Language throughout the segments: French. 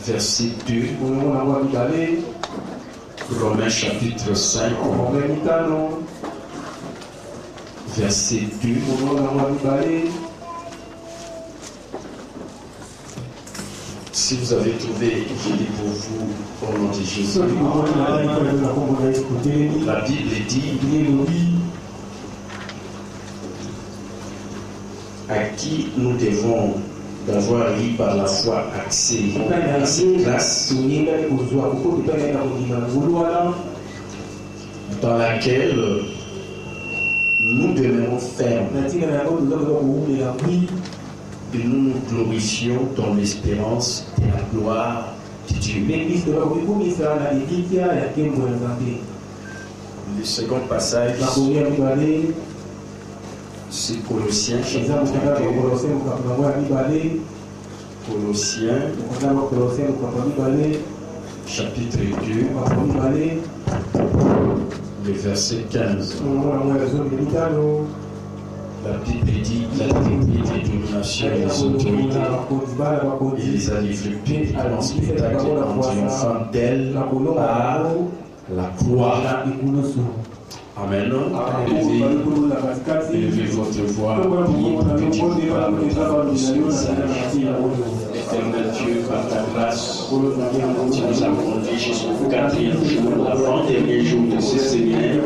verset 2, Romains chapitre 5, verset 2. Si vous avez trouvé, je lis pour vous au nom de Jésus. La Bible dit à qui nous devons d'avoir eu par la foi accès à cette grâce dans laquelle nous demeurons fermes et nous nous glorifions dans l'espérance de la gloire de Dieu. Le second passage, c'est Colossiens chapitre 2. Colossiens chapitre 2, le verset 15. La Bible dit la technique des dominations et des autorités et les a livrées publiquement en spectacle en triomphant d'elle par la croix. Amen. Élevez votre voix, priez pour que Dieu vous parle au travers de ce message. Éternel Dieu, par ta grâce, tu nous as conduits jusqu'au 4e jour, l'avant-dernier jour de ce séminaire.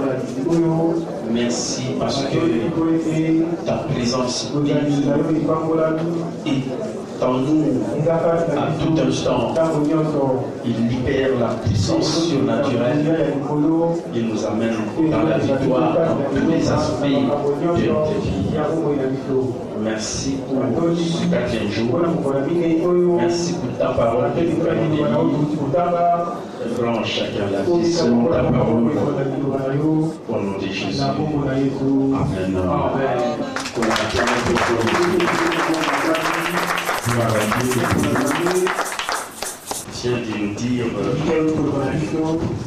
Merci parce que ta présence bénit et en nous, à tout instant, il libère la puissance surnaturelle et nous amène dans la victoire dans tous les aspects de notre vie. Merci pour ce 4e jour. Merci pour ta parole que nous avons bénie. Rends chacun la vie selon ta parole. Au nom de Jésus. Amen. Vient de nous dire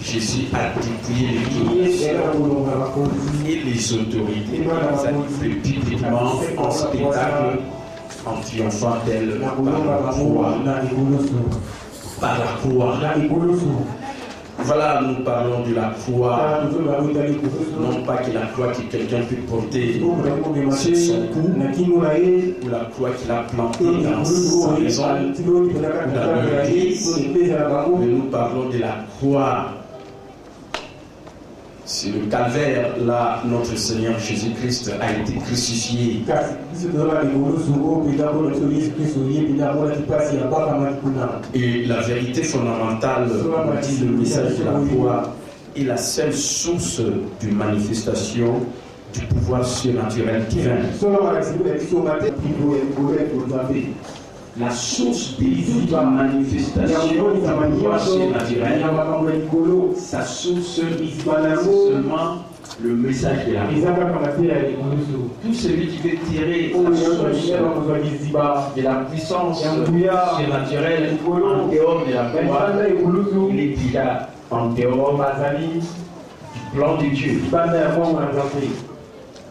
Jésus a dépouillé les dominations et les autorités, il les a livrées publiquement en spectacle en triomphant d'elle par la croix. Voilà, nous parlons de la croix, non pas que la croix que quelqu'un peut porter sur son cou, ou la croix qu'il a plantée dans sa maison, ou dans l'église, mais nous parlons de la croix. C'est le calvaire, là, notre Seigneur Jésus-Christ a été crucifié. Et la vérité fondamentale, dit le message de la croix, est la seule source de manifestation du pouvoir surnaturel divin. La source divine de manifestation du pouvoir surnaturel, sa source seulement le message de la croix. Tout celui qui veut tirer sa source de la puissance surnaturelle en dehors de la croix, il est déjà en dehors du plan de Dieu.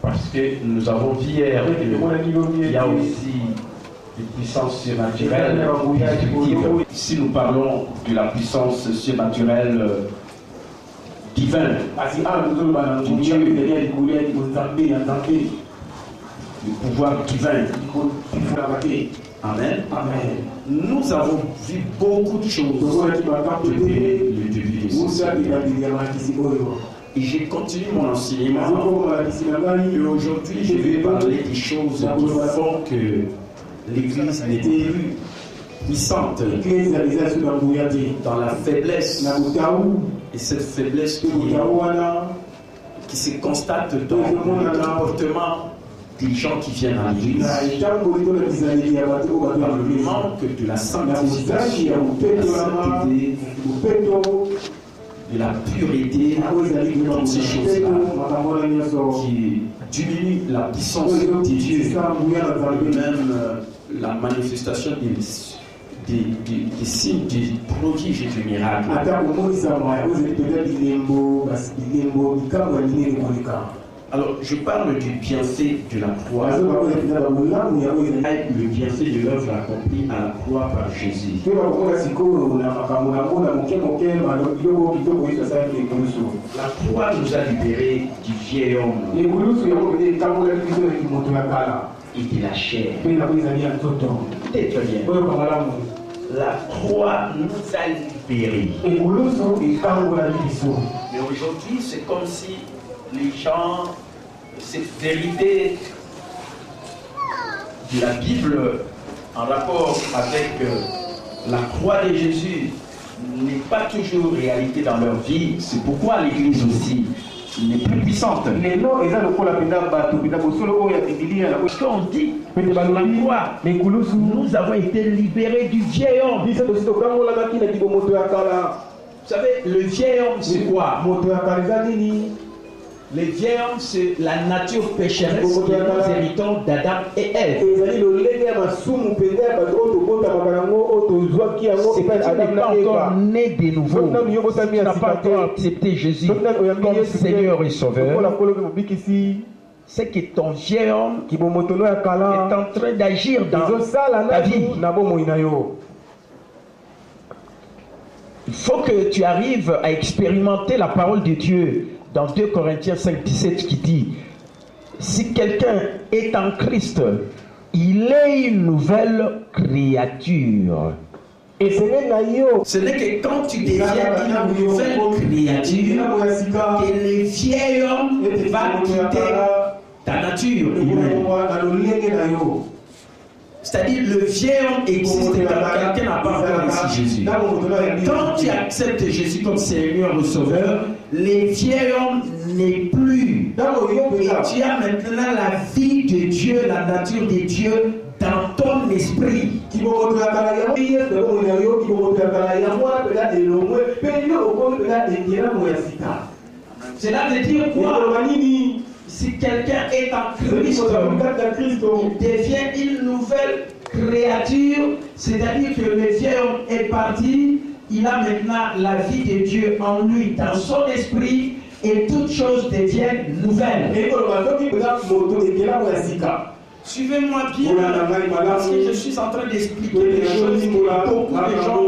Parce que nous avons vu hier qu'il y a aussi une puissance surnaturelle. Si nous parlons de la puissance surnaturelle divine, du Dieu, le pouvoir divin. Amen. Amen. Nous avons vu beaucoup de choses depuis le début de ce séminaire. Et j'ai continué mon enseignement. Et aujourd'hui, je vais parler des choses qui font que l'Église n'était plus puissante dans la faiblesse. Et cette faiblesse qui se constate dans le comportement des gens qui viennent à l'Église, dans le manque de la sanctification, de la sainteté, de la pureté, toutes ces choses-là qui diminuent la puissance de Dieu, même la manifestation des signes, des prodiges et des miracles. Alors, je parle du bienfait de la croix. Le bienfait de l'œuvre accomplie à la croix par Jésus. La croix nous a libérés du vieil homme et de la chair. Très bien. La croix nous a libérés. Mais aujourd'hui, c'est comme si les gens, cette vérité de la Bible en rapport avec la croix de Jésus n'est pas toujours réalité dans leur vie. C'est pourquoi l'Église aussi n'est plus puissante. Parce qu'on dit sur la croix, nous avons été libérés du vieil homme. Vous savez, le vieil homme, c'est quoi? Le vieil homme, c'est la nature pécheresse que nous héritons d'Adam et Ève. C'est que tu n'es pas encore né de nouveau. Tu n'as pas encore accepté Jésus comme Seigneur et Sauveur. C'est que ton vieil homme est en train d'agir dans ta vie. Il faut que tu arrives à expérimenter la parole de Dieu dans 2 Corinthiens 5, 17 qui dit: si quelqu'un est en Christ, il est une nouvelle créature. Et ce n'est que quand tu deviens une nouvelle créature que le vieil homme va quitter ta nature humaine. C'est-à-dire le vieil homme existe quand quelqu'un n'a pas encore reçu Jésus. Quand tu acceptes Jésus comme Seigneur et Sauveur, le vieil homme n'est plus. Et tu as maintenant la vie de Dieu, la nature de Dieu dans ton esprit. Cela veut dire quoi? Si quelqu'un est en Christ, il devient une nouvelle créature, c'est-à-dire que le vieil homme est parti, il a maintenant la vie de Dieu en lui, dans son esprit, et toutes choses deviennent nouvelles. Suivez-moi bien, parce que je suis en train d'expliquer des choses que beaucoup de gens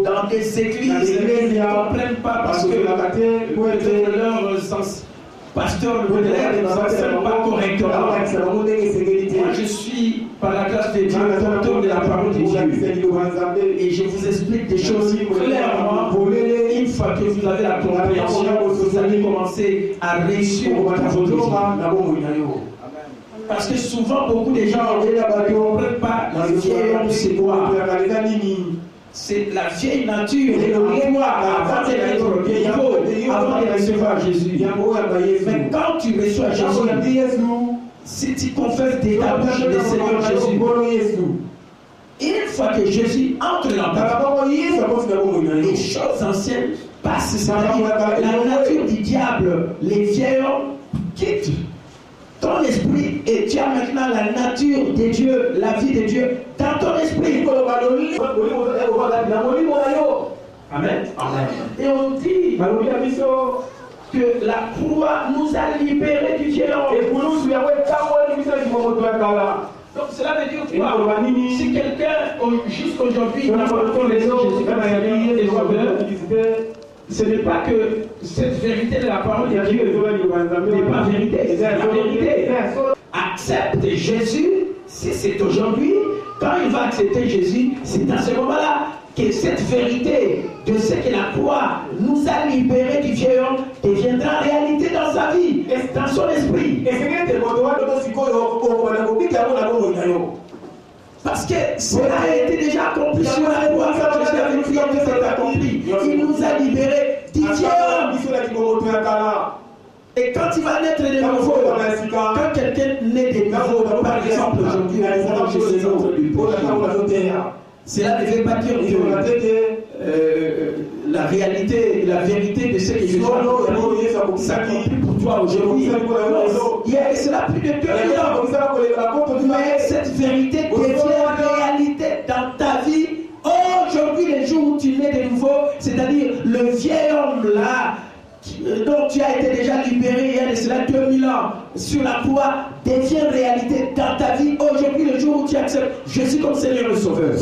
dans des églises ne comprennent pas, parce que leurs pasteurs ne l'enseignent pas correctement. Moi, je suis, par la grâce de Dieu, porteur de la parole de Dieu. Et je vous explique des choses clairement. Une fois que vous avez la compréhension, vous allez commencer à réussir votre vie. Parce que souvent, beaucoup de gens ne comprennent pas la vieille homme, c'est quoi? C'est la vieille nature avant d'être vieillot, avant de recevoir Jésus. Mais quand tu reçois Jésus, si tu confesses de ta bouche le Seigneur Jésus, une fois que Jésus entre dans ta vie, les choses anciennes passent. C'est-à-dire la nature du diable, les vieils hommes quittent ton esprit et tu as maintenant la nature de Dieu, la vie de Dieu dans ton esprit. Amen. Amen. Et on dit que la croix nous a libérés du vieil homme. Donc cela veut dire quoi? Si quelqu'un jusqu'aujourd'hui n'a pas encore les Jésus comme Seigneur et Sauveur, ce n'est pas que cette vérité de la parole de Dieu n'est pas vérité, c'est la vérité. Accepte Jésus, si c'est aujourd'hui, quand il va accepter Jésus, c'est à ce moment-là que cette vérité de ce que la croix nous a libérés du vieil homme deviendra réalité dans sa vie, dans son esprit. Parce que cela a été déjà accompli sur la croix, quand Jésus avait crié que c'est accompli. Il nous a libérés du vieil homme. Et quand il va naître de nouveau, quand quelqu'un naît de nouveau, par exemple aujourd'hui, cela ne veut pas dire que la réalité, la vérité de ce que Jésus a s'accomplit pour toi aujourd'hui. Il y a cela plus de 2 ans. Mais cette vérité devient réalité dans ta vie aujourd'hui, les jours où tu nais de nouveau, c'est-à-dire le vieil homme là, dont tu as été déjà libéré il y a de cela 2000 ans sur la croix devient réalité dans ta vie aujourd'hui, le jour où tu acceptes Jésus comme Seigneur et Sauveur.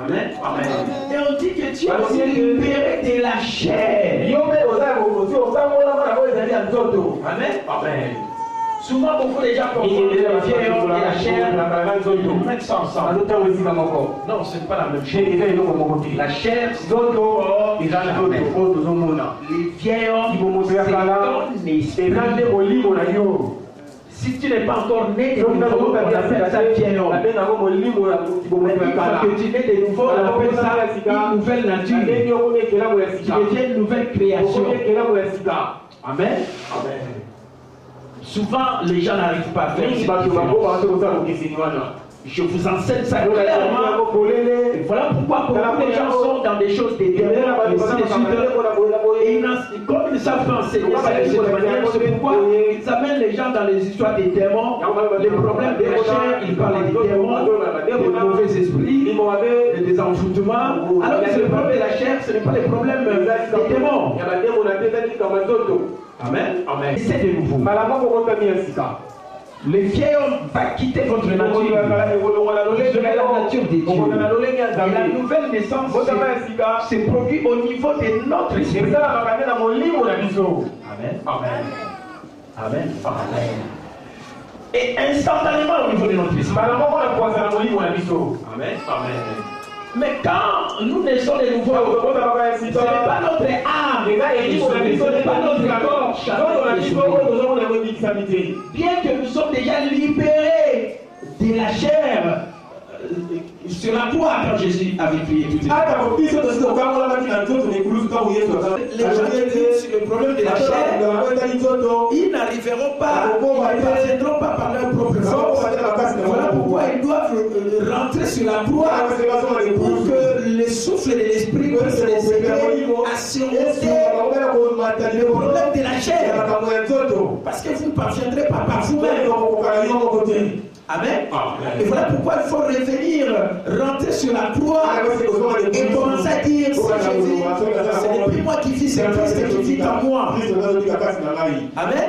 Amen. Amen. Et on dit que tu es libéré de la chair. Amen. Amen. Souvent, beaucoup de gens confondent le vieil homme et la chair. Ils mettent ça ensemble. Non, ce n'est pas la même chose. La chair, c'est le corps. Les vieils hommes, c'est ton esprit. Si tu n'es pas encore né de nouveau, on appelle ça vieil homme. Mais quand tu nais de nouveau, on appelle ça une nouvelle nature. Tu deviens une nouvelle création. Amen. Amen. Souvent, les gens n'arrivent pas à faire ça. Je vous enseigne ça clairement. Et voilà pourquoi beaucoup de gens sont dans des choses des démons, et comme ils ne savent pas enseigner ça de cette manière, c'est pourquoi ils amènent les gens dans les histoires des démons, les problèmes de la chair, ils parlent des démons, des mauvais esprits, des envoûtements. Alors que le problème de la chair, ce n'est pas le problème des démons. Amen. Amen. C'est de nouveau. Le vieil homme va quitter votre nature. C'est la nature de Dieu. Et la nouvelle naissance se produit au niveau de notre esprit. Amen. Amen. Amen. Amen. Et instantanément au niveau de notre esprit. Amen. Amen. Mais quand nous naissons de nouveau, ce n'est pas notre âme, ce n'est pas notre corps, bien que nous sommes déjà libérés de la chair sur la croix quand Jésus avait prié tout ça. Les gens qui disent sur le problème de la chair, ils n'arriveront pas, ils ne parviendront pas par leur propre force. Voilà pourquoi ils doivent rentrer sur la croix pour que le souffle de l'esprit puisse les aider à surmonter le problème de la chair. Parce que vous ne parviendrez pas par vous-même. Amen. Et voilà pourquoi il faut revenir, rentrer sur la croix et commencer à dire, si je vis, ce n'est plus moi qui vis, c'est Christ qui vit en moi. Amen.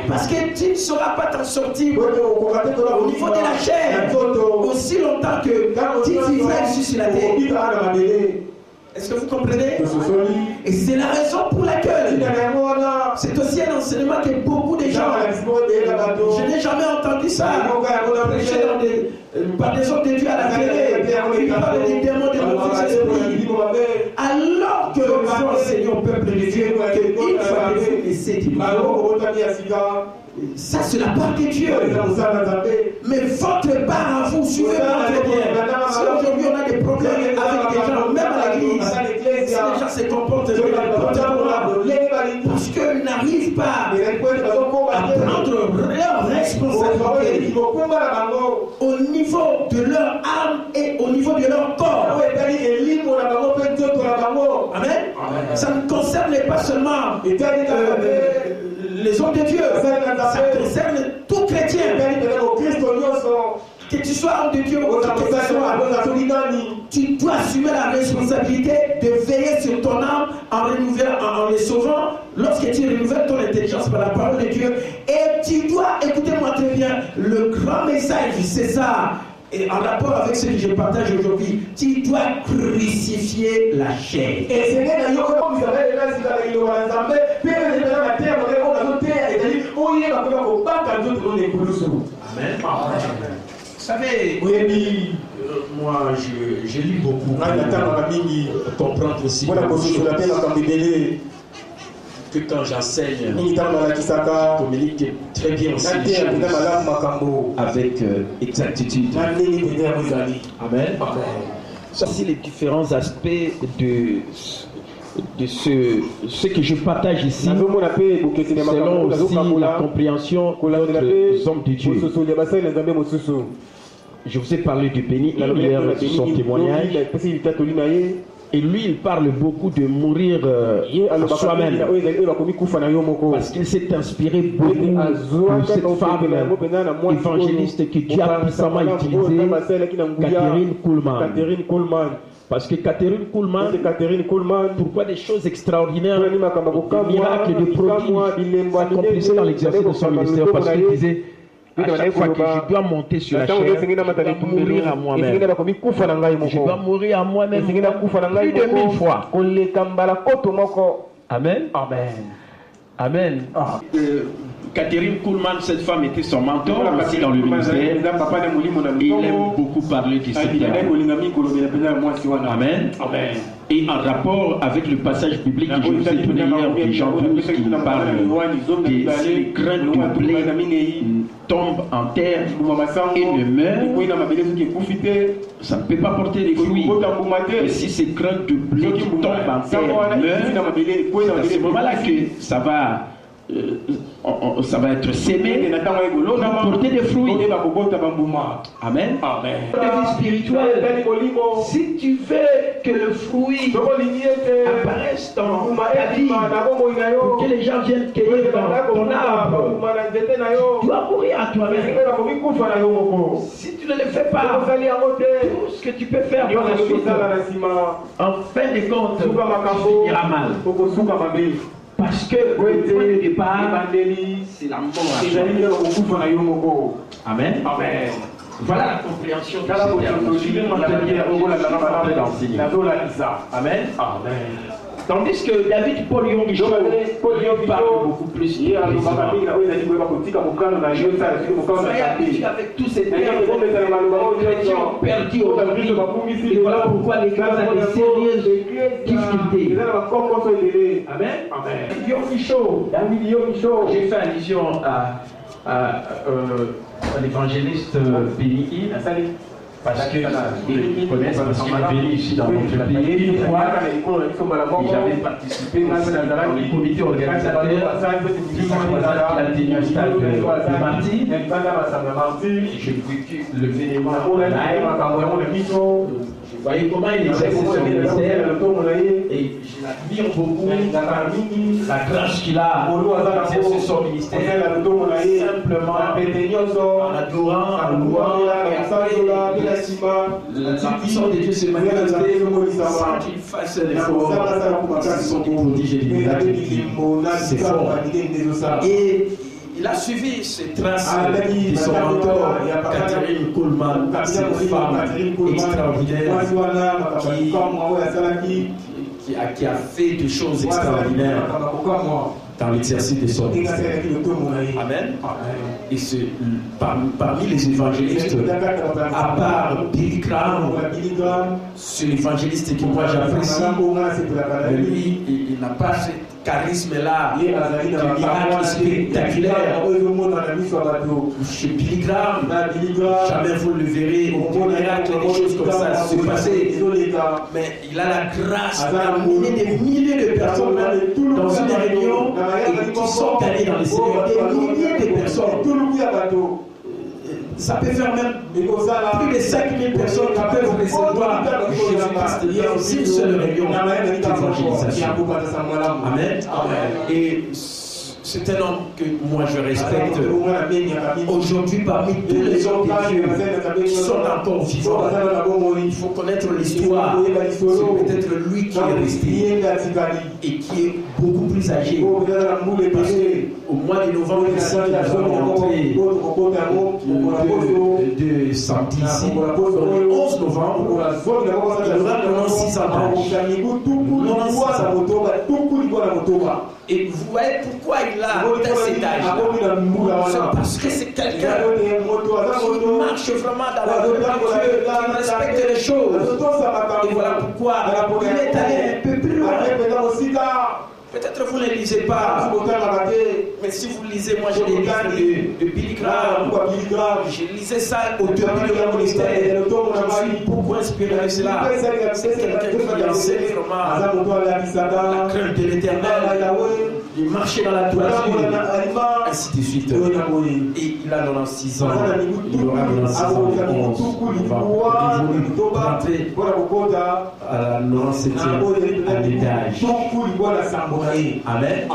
Parce que tu ne sauras pas t'en sortir au niveau de la chair aussi longtemps que tu vivras ici sur la terre. Est-ce que vous comprenez? Et c'est la raison pour laquelle c'est aussi un enseignement que beaucoup de gens, je n'ai jamais entendu ça, prêcher par des hommes de Dieu à la télé, ils parlent des démons, des mauvais esprits, alors que nous faut enseigner au peuple de Dieu qu'une fois que vous laissez du ça c'est la part de Dieu. Mais votre part à vous, suivez votre bien. Si aujourd'hui on a des problèmes avec des gens, même à l'église, si les gens se comportent parce qu'ils n'arrivent pas à prendre leur responsabilité au niveau de leur âme et au niveau de leur corps. Amen. Ça ne concerne pas seulement les hommes de Dieu, ça concerne tout chrétien. Que tu sois homme de Dieu ou que tu sois, tu dois assumer la responsabilité de veiller sur ton âme en les sauvant lorsque tu renouvelles ton intelligence par la parole de Dieu. Et tu dois, écoutez-moi très bien, le grand message, c'est ça. Et en rapport avec ce que je partage aujourd'hui, tu dois crucifier la chair. Amen. Vous savez, moi je lis beaucoup pour comprendre aussi que quand j'enseigne, je communique très bien aussi les choses avec exactitude. Amen. Voici les différents aspects de ce que je partage ici, selon aussi la compréhension des hommes de Dieu. Je vous ai parlé de Béni hier, son témoignage. Et lui, il parle beaucoup de mourir à soi-même. Parce qu'il s'est inspiré beaucoup de cette femme évangéliste que Dieu a puissamment utilisée, Catherine Kuhlman. Parce que Catherine Kuhlman, pourquoi des choses extraordinaires, des miracles, des prodiges s'accomplissaient dans l'exercice de son ministère? Parce qu'il disait, à chaque fois que je dois monter sur la chair, je dois mourir à moi-même. Je dois mourir à moi-même plus de 1000 fois. Amen. Amen. Amen. Catherine Kuhlman, cette femme était son mentor aussi dans le ministère. Il aime beaucoup parler de cette femme. Amen. Amen. Et en rapport avec le passage biblique que je vous ai donné hier de Jean 12 qui parle que si les grains de blé tombent en terre et ne meurent, ça ne peut pas porter des fruits. Et si ces grains de blé qui tombent en terre meurent, c'est à ce moment-là que ça va être sémé pour porter des fruits. Amen. Amen. De vie spirituelle, si tu veux que le fruit apparaisse dans ta vie, pour que les gens viennent cueillir dans ton arbre, tu dois mourir à toi-même. Si tu ne le fais pas, tout ce que tu peux faire dans la suite, en fin de compte, tu finiras mal. Parce que le point de départ, c'est la mort. Amen. Amen. Voilà la compréhension de Amen. Amen. Tandis que David Paul Yong parle beaucoup plus. Soyez habitués avec tous ces termes. Les chrétiens ont perdu aujourd'hui. Et voilà pourquoi l'Église a des sérieuses difficultés. Amen. J'ai fait allusion à l'évangéliste Billy Hill. Parce qu'ils connaissent, parce qu'il est venu ici dans notre pays une fois, et j'avais participé dans les comités organisateurs qu'il a tenu un stade de martyr, et j'ai vécu le vénément live. Je voyais comment il exerçait son ministère, et je l'admire beaucoup, la grâce qu'il a exercé son ministère, simplement en adorant, en louant, et après, la puissance de Dieu se manifeste sans qu'il fasse l'effort. Ce sont des prodiges et des miracles. C'est fort. Et il a suivi ces traces de son mentor, Catherine Kuhlman, cette femme extraordinaire qui a fait des choses extraordinaires dans l'exercice de son ministère. Amen. Et parmi les évangélistes, à part Billy Graham, c'est l'évangéliste que moi j'apprécie, mais lui, il n'a pas ce charisme-là, de miracle spectaculaire. Chez Billy Graham, jamais vous le verrez, des miracles, des choses comme ça se passer. Mais il a la grâce d'amener des milliers de personnes dans une réunion et qui sont allés dans les Seigneurs. Des milliers de personnes. Ça peut faire même plus de 5000 personnes qui peuvent recevoir Jésus-Christ dans une seule réunion d'évangélisation. Amen. Et c'est un homme que moi je respecte. Aujourd'hui, parmi tous les hommes de Dieu qui sont encore vivants, il faut connaître l'histoire. C'est peut-être lui qui est resté et qui est beaucoup plus âgé. Parce qu'au mois de novembre, nous avons rentré de samedi ici, le 11 novembre, il aura 96 ans d'âge. Et vous voyez pourquoi il a atteint cet âge-là. C'est parce que c'est quelqu'un qui marche vraiment dans la voie de Dieu, qui respecte les choses. Et voilà pourquoi il est allé un peu plus loin. Peut-être vous ne lisez pas, mais si vous lisez, moi j'ai des livres de Billy Graham. Je lisais ça au début de mon ministère. Je suis beaucoup inspiré de cela. C'est quelqu'un qui enseigne vraiment la crainte de l'Éternel, de marcher dans la droiture, ainsi de suite. Et il a 96 ans. Il aura 96 ans. Il va rentrer à la 97e année d'âge. Amen.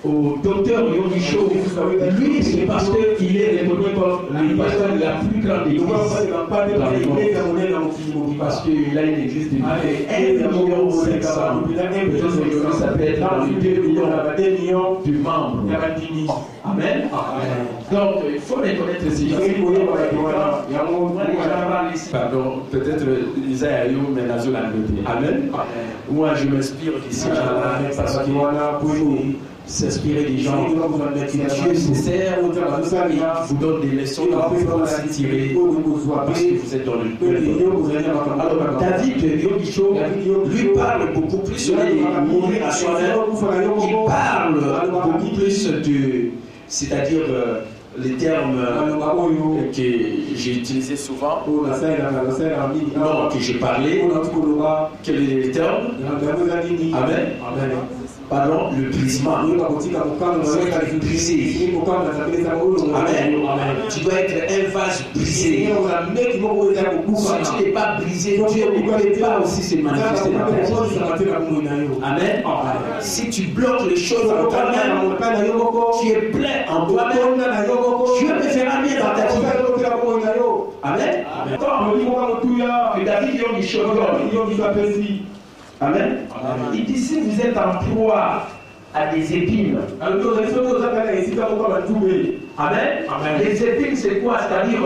Au docteur Yogisho, lui c'est parce qu'il est reconnu comme le pasteur de la plus grande église dans le monde. Parce qu'il a une église de 1,5 million. Peut-être que ça peut être dans les 2 millions de membres. Amen. Donc il faut reconnaître ces gens. Pardon, peut-être Isaïe mais Nazo l'a noté. Amen. Moi je m'inspire de ces gens-là parce que s'inspirer des gens que Dieu se sert et vous donne des leçons que vous pouvez aussi tirer parce que vous êtes dans le peuple. Alors David Yogisho lui parle beaucoup plus de mourir à soi-même. Il parle beaucoup plus de, c'est-à-dire les termes que j'ai utilisés souvent, non, que j'ai parlé, quels sont les termes? Amen. Pardon, le brisement. C'est brisé. Amen. Tu dois être un vase brisé. Si tu n'es pas brisé, Dieu ne peut pas aussi se manifester dans ta vie. Amen. Si tu bloques les choses en toi-même, tu es plein en toi-même, Dieu te fera bien dans ta vie. Amen. Que David Yogisho. Amen. Il dit si vous êtes en proie à des épines. Amen. Les épines, c'est quoi? C'est-à-dire,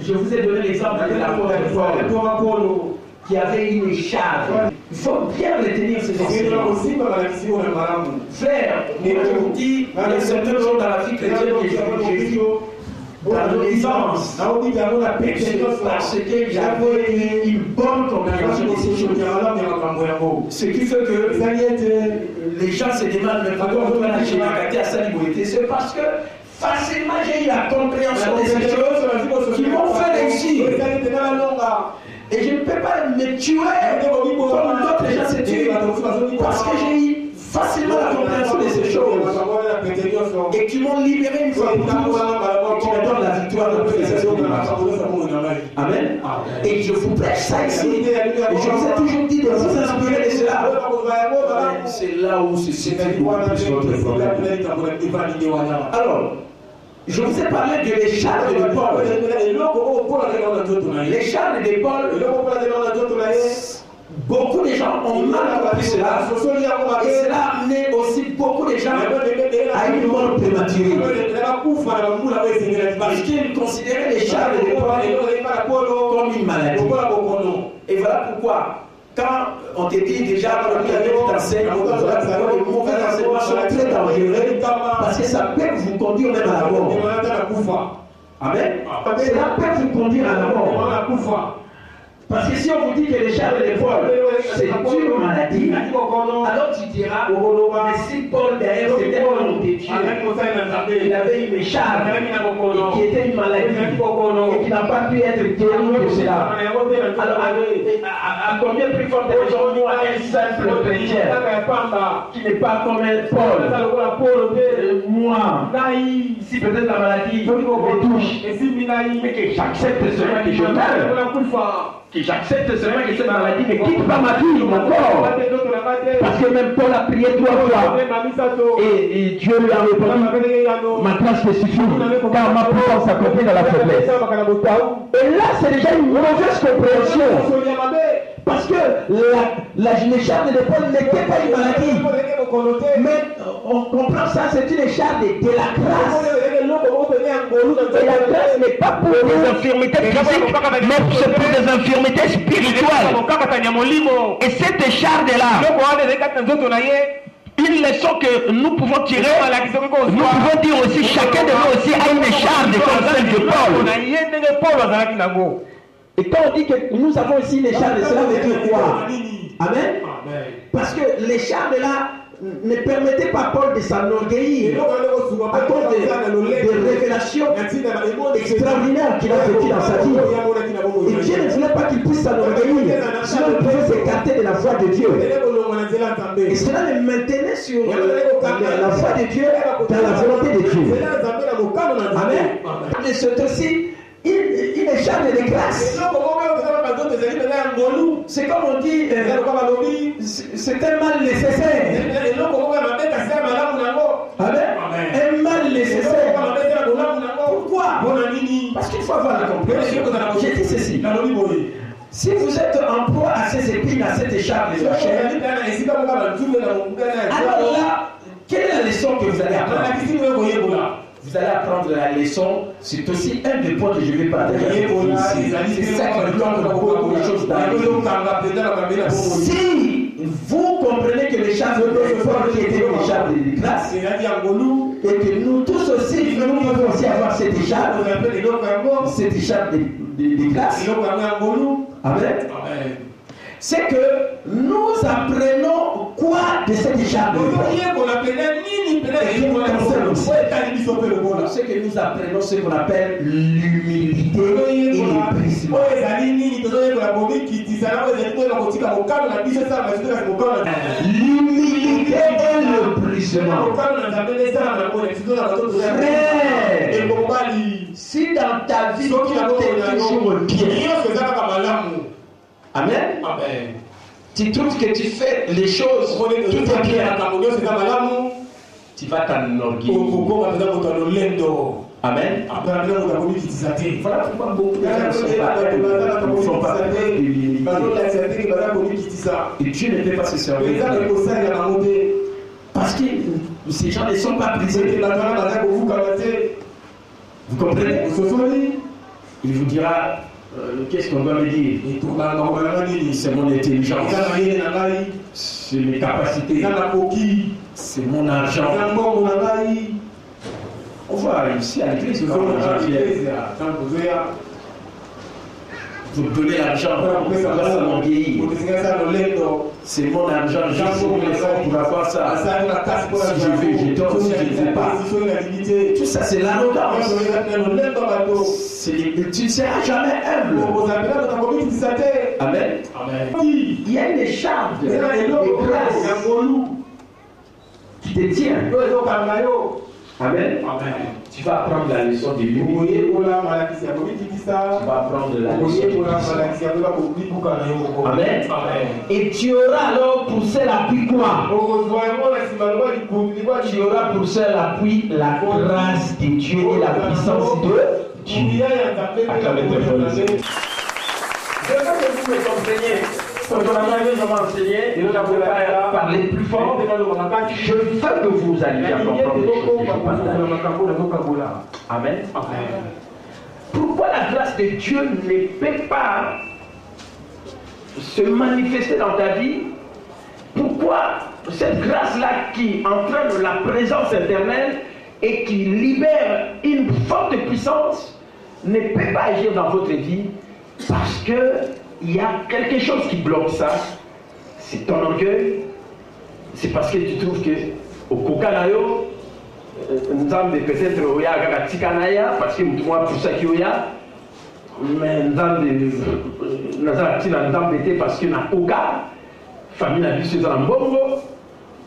je vous ai donné l'exemple de l'apôtre Paul qui avait une écharpe. Il faut bien retenir ces enseignements. Frère, moi je vous dis, il y a certaines choses dans la vie chrétienne que j'ai vu dans l'aisance, parce que j'avais une bonne compréhension de ces choses. Ce qui fait que les gens se demandent mais pourquoi vous m'avez gâté à sa liberté. C'est parce que facilement j'ai eu la compréhension de ces choses qui m'ont fait réussir. Et je ne peux pas me tuer comme d'autres gens se tuent parce que j'ai eu facilement la compréhension de ces choses et qui m'ont libéré une fois pour toutes et qui me donnent la victoire dans tous les aspects de ma vie. Amen. Et je vous prêche ça ici. Et je vous ai toujours dit de vous inspirer de cela. C'est là où se situe votre problème. Alors, je vous ai parlé de l'écharpe de Paul. L'écharpe de Paul, beaucoup de gens ont mal compris cela. Et cela a amené aussi beaucoup de gens à une mort prématurée. Parce qu'ils considéraient l'écharpe de Paul comme une maladie. Et voilà pourquoi. Quand on te dit déjà que tu t'enseignes, les mauvais enseignements sont très dangereux parce que ça peut vous conduire même à la mort. Amen. Cela peut vous conduire à la mort. Parce que si on vous dit que l'écharpe de Paul, c'est une maladie, alors tu diras, mais si Paul d'ailleurs c'était un homme de Dieu, il avait une écharpe qui était une maladie et qui n'a pas pu être guéri de cela. Alors, à combien plus forte raison moi, un simple chrétien qui n'est pas comme un Paul, moi, si peut-être la maladie me touche, mais que j'accepte seulement que je meurs. Que j'accepte seulement que cette maladie ne quitte pas ma vie, mon corps. Parce que même Paul a prié 3 fois. Et Dieu lui a répondu, ma grâce te suffit, car ma puissance s'accomplit dans la faiblesse. Et là, c'est déjà une mauvaise compréhension. Parce que l'écharpe de Paul n'était pas une maladie. Mais on comprend ça, c'est une écharpe de la grâce. Et la grâce n'est pas pour des infirmités physiques, mais c'est pour des infirmités spirituelles. Et cette écharpe-là, une leçon que nous pouvons tirer, nous pouvons dire aussi, chacun de nous aussi a une écharpe comme celle de Paul. Et quand on dit que nous avons aussi une écharpe, cela veut dire quoi? Amen. Parce que les charmes là ne permettaient pas à Paul de s'enorgueillir à cause des révélations extraordinaires qu'il a vécues dans sa vie. Et Dieu ne voulait pas qu'il puisse s'enorgueillir, sinon il pouvait s'écarter de la foi de Dieu. Et cela le maintenait sur la foi de Dieu dans la volonté de Dieu. Amen. Mais c'est aussi une écharpe de grâce. C'est comme on dit, c'est un mal nécessaire. Amen. Un mal nécessaire. Pourquoi? Parce qu'il faut avoir la compréhension. J'ai dit ceci. Si vous êtes en proie à ces épines, à cette écharpe de la chair, alors là, quelle est la leçon que vous allez apprendre? Vous allez apprendre la leçon. C'est aussi un des points que je vais partager. C'est ça qui bloque beaucoup de choses dans la vie. Si vous comprenez que les charmes de l'effort qui étaient des charmes de grâce, et que nous tous aussi, nous pouvons aussi avoir cette écharpe de grâce. Amen. C'est que nous apprenons quoi de cette écharpe? C'est que nous apprenons ce qu'on appelle l'humilité et l'épuisement. L'humilité et l'épuisement. Frère, si dans ta vie tu es toujours bien, amen. Tu trouves que tu fais les choses, tout est bien, tu vas t'enorgueillir. Amen. Voilà pourquoi beaucoup de gens ne sont pas prêts de l'humilité. Et Dieu ne peut pas se servir. Parce que ces gens ne sont pas brisés. Vous comprenez? Il vous dira qu'est-ce qu'on va me dire? C'est mon intelligence, c'est mes capacités, c'est mon argent. On voit ici à l'église, vous donnez l'argent, ça va s'enorgueillir. C'est mon argent, j'ai fait l'effort pour avoir ça. Si je veux, je donne, si je ne veux pas. Tout ça, c'est l'arrogance. Tu ne seras jamais humble. Amen. Il y a une écharpe de grâce qui te tient. Amen. Tu vas apprendre la leçon de l'humilité. Tu vas apprendre la leçon de Amen. Et tu auras alors pour seul appui quoi? Tu auras pour seul appui la grâce de Dieu et la puissance de Dieu. Je veux que vous me compreniez. Quand on a enseigné, et nous avons parlé plus fort. Je veux que vous alliez à comprendre les choses. Amen. Pourquoi la grâce de Dieu ne peut pas se manifester dans ta vie? Pourquoi cette grâce-là qui entraîne la présence éternelle et qui libère une forte puissance ne peut pas agir dans votre vie? Parce que il y a quelque chose qui bloque ça. C'est ton orgueil. C'est parce que tu trouves que au Kokanayo, Nzambe peut-être oya Gagatikanaïa, parce que moi pour ça qu'il y a, mais Nzambe était parce que na Oka, famille na biso dans Mbongo,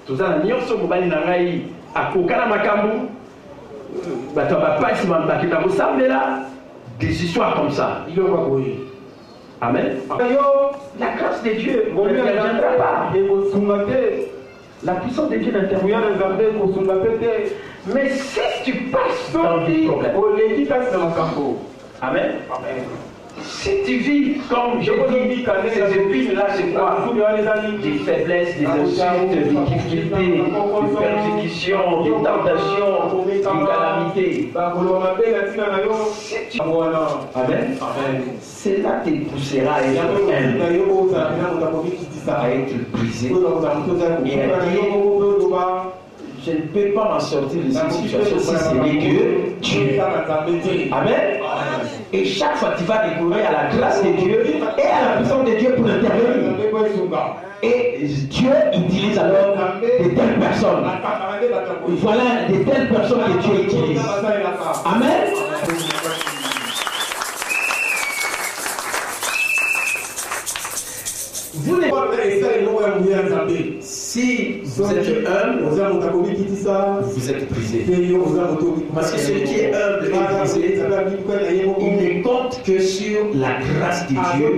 tout ça na nyonso mobali na ngai akokana makambu, bato bapasi bakita kosambela des histoires comme ça. Il va quoi? Amen. La grâce de Dieu ne viendra pas. La puissance de Dieu n'interviendra pas. Mais si tu passes dans le problème, amen. Si tu vis comme je dis, ces épines-là, c'est quoi? Des faiblesses, des insultes, des difficultés, des persécutions, des tentations, des calamités. Amen. Cela te poussera à être brisé et à dire je ne peux pas m'en sortir de cette situation si ce n'est que Dieu. Amen. Et chaque fois, tu vas recourir à la grâce de Dieu et à la puissance de Dieu pour intervenir. Et Dieu utilise alors de telles personnes. Voilà de telles personnes que Dieu utilise. Amen. Vous n'êtes pas si vous êtes humble, vous êtes brisé. Parce que celui qui est humble et brisé, il ne compte que sur la grâce de Dieu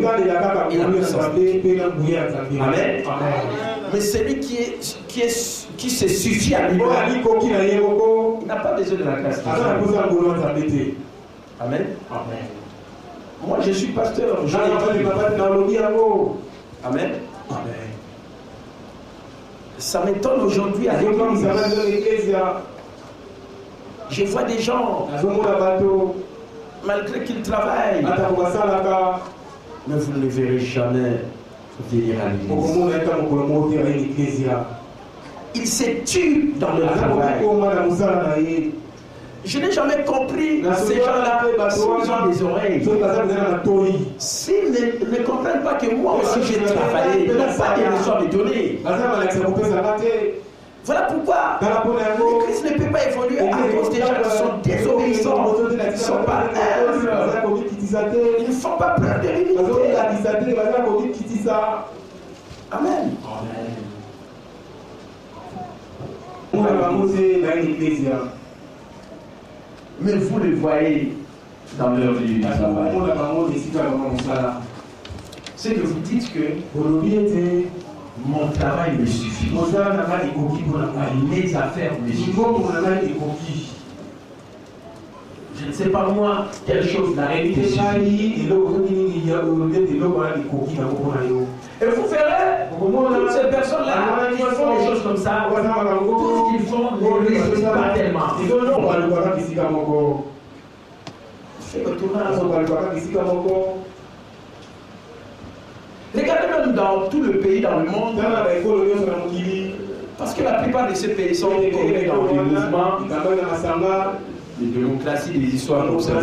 et la puissance de Dieu. Amen. Mais celui qui se suffit à lui-même, il n'a pas besoin de la grâce de Dieu. Amen. Moi, je suis pasteur. Amen. Amen. Ça m'étonne aujourd'hui à l'église. Je vois des gens, malgré qu'ils travaillent, mais vous ne les verrez jamais venir à l'église. Ils se tuent dans le travail. Je n'ai jamais compris ces gens-là, s'ils ont des oreilles. S'ils ne comprennent pas que moi aussi j'ai travaillé, ils n'ont pas de leçons à me donner. Voilà pourquoi l'Église ne peut pas évoluer à cause des gens qui sont désobéissants, qui ne sont pas humbles, ils ne font pas preuve de l'humilité. Amen. Mais vous le voyez dans leur vie. C'est que vous dites que mon travail me suffit. Mes affaires me suffisent. Je ne sais pas moi quelle chose la réalité suffit. Et vous verrez, toutes ces personnes-là qui font des choses comme ça, tout ce qu'ils font ne réussit pas tellement. Regardez même dans tout le pays, dans le monde, parce que la plupart de ces pays sont dans des mouvements de démocratie, des histoires comme ça.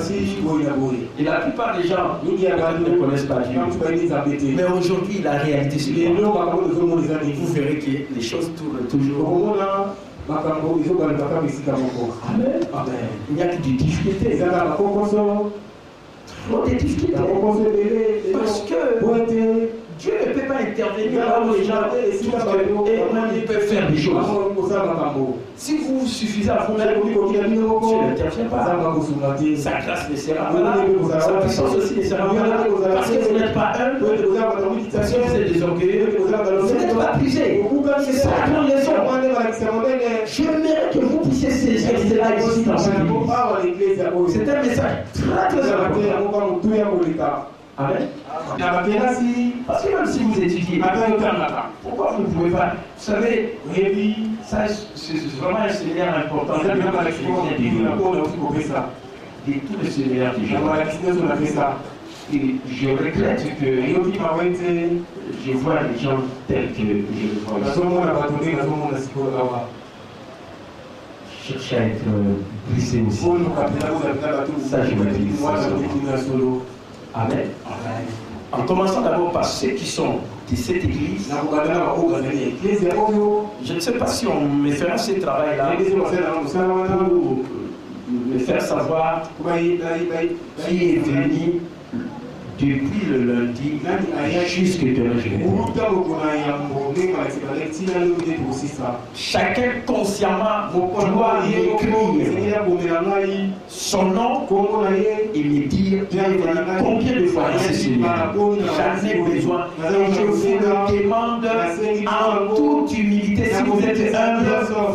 Et la plupart des gens ne connaissent pas Dieu. Mais aujourd'hui, la réalité, c'est quoi? Vous verrez que les choses tournent toujours. Amen. Il n'y a que des difficultés. Trop de difficultés. Parce que Dieu ne peut pas intervenir là où les gens ils peuvent faire des choses. Si vous vous suffisez à vous-même, Dieu n'intervient pas. Sa grâce ne sera pas là. Sa puissance aussi ne sera pas là. Parce que vous n'êtes pas humble, parce que vous êtes des orgueilleux, vous n'êtes pas brisé. C'est ça la raison. J'aimerais que vous puissiez saisir cela ici dans cette église. C'est un message très très important. Amen. Parce que même si vous étudiez, pourquoi vous ne pouvez pas? Vous savez, ça c'est vraiment un séminaire important. De tous les séminaires que je je regrette que je vois les gens tels que je le vois. Je cherche à être brisé aussi. Ça, je me dis. Amen. En commençant d'abord par ceux qui sont de cette église. Je ne sais pas si on me fera ce travail-là pour me faire savoir qui est venu depuis le lundi jusqu'à demain. Chacun consciemment doit écrire son nom et me dire combien de fois c'est celui-là. J'en ai besoin et je vous le demande en toute humilité. Si vous êtes humble,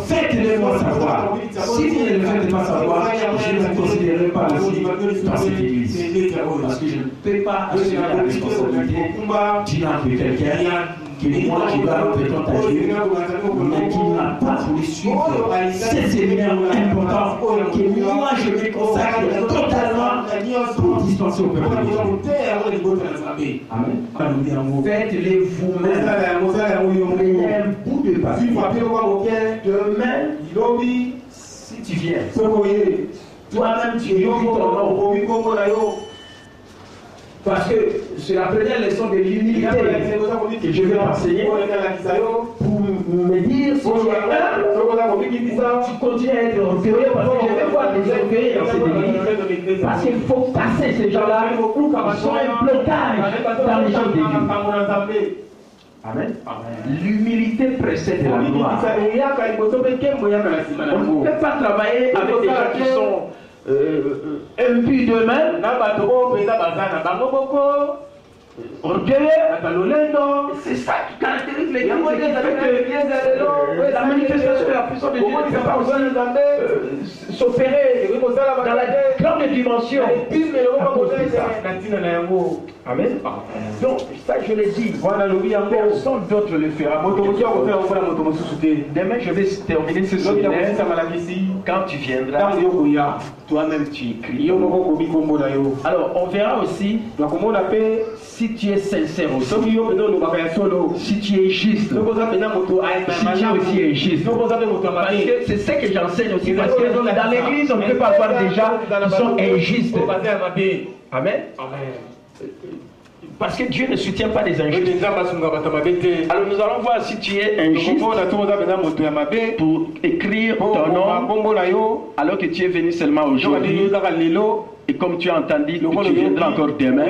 faites-le-moi savoir. Si vous ne le faites pas savoir, je ne vous considérerai pas aussi dans cette église. Parce que je ne peux pas assumer la responsabilité d'une de quelqu'un que moi je dois représenter à Dieu, mais qui n'a pas voulu suivre ces séminaires importants que moi je me consacre totalement pour dispenser au peuple de Dieu. Amen. Faites-les vous-même. Prenez un bout de papier. Demain, si tu viens, toi-même tu écris ton nom. Parce que c'est la première leçon de l'humilité que je vais enseigner pour me dire si tu es humble, tu continues à être orgueilleux parce que je vais voir des orgueils dans cette église. Parce qu'il faut passer ces gens-là, ils sont un blocage dans les gens de Dieu. Amen. L'humilité précède la gloire. On ne peut pas travailler avec des gens qui sont impus d'eux-mêmes, orgueilleux. C'est ça qui caractérise l'église. La manifestation de la puissance de Dieu ne peut pas aussi s'opérer dans la grande dimension. Amen. Donc, ça je l'ai dit. Personne d'autre le fera. Demain, je vais terminer ce séminaire. Quand tu viendras, toi-même tu écris. Alors, on verra aussi si tu es sincère aussi. Si tu es juste. Si tu es aussi injuste. Parce que c'est ce que j'enseigne aussi. Parce que dans l'église, on ne peut pas avoir des gens qui sont injustes. Amen. Parce que Dieu ne soutient pas les injustes. Alors nous allons voir si tu es injuste pour écrire ton nom alors que tu es venu seulement aujourd'hui. Et comme tu as entendu, tu viendras encore demain.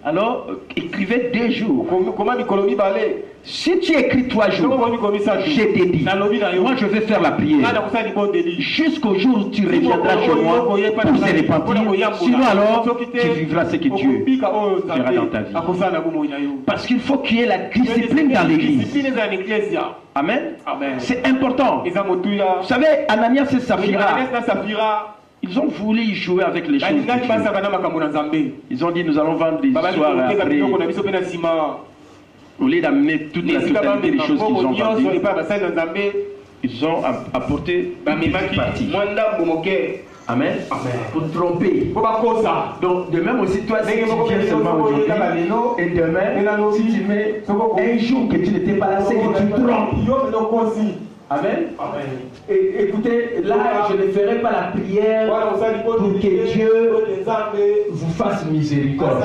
Alors écrivez 2 jours. Si tu écris 3 jours, je t'ai dit, moi je vais faire la prière jusqu'au jour où tu reviendras chez moi pour se repentir. Sinon alors, tu vivras ce que Dieu fera dans ta vie. Parce qu'il faut qu'il y ait la discipline dans l'église. Amen. C'est important. Vous savez, Ananias et Saphira, ils ont voulu jouer avec les choses de Dieu. Ils ont dit, nous allons vendre des histoires après. Au lieu d'amener toute la totalité des choses qu'ils ont vendues, ils ont apporté une partie. Amen. Pour tromper. Donc, de même aussi, toi, si tu viens seulement aujourd'hui, et demain, si tu mets un jour que tu n'étais pas là, c'est que tu trompes. Amen. Et écoutez, là, je ne ferai pas la prière pour que Dieu vous fasse miséricorde.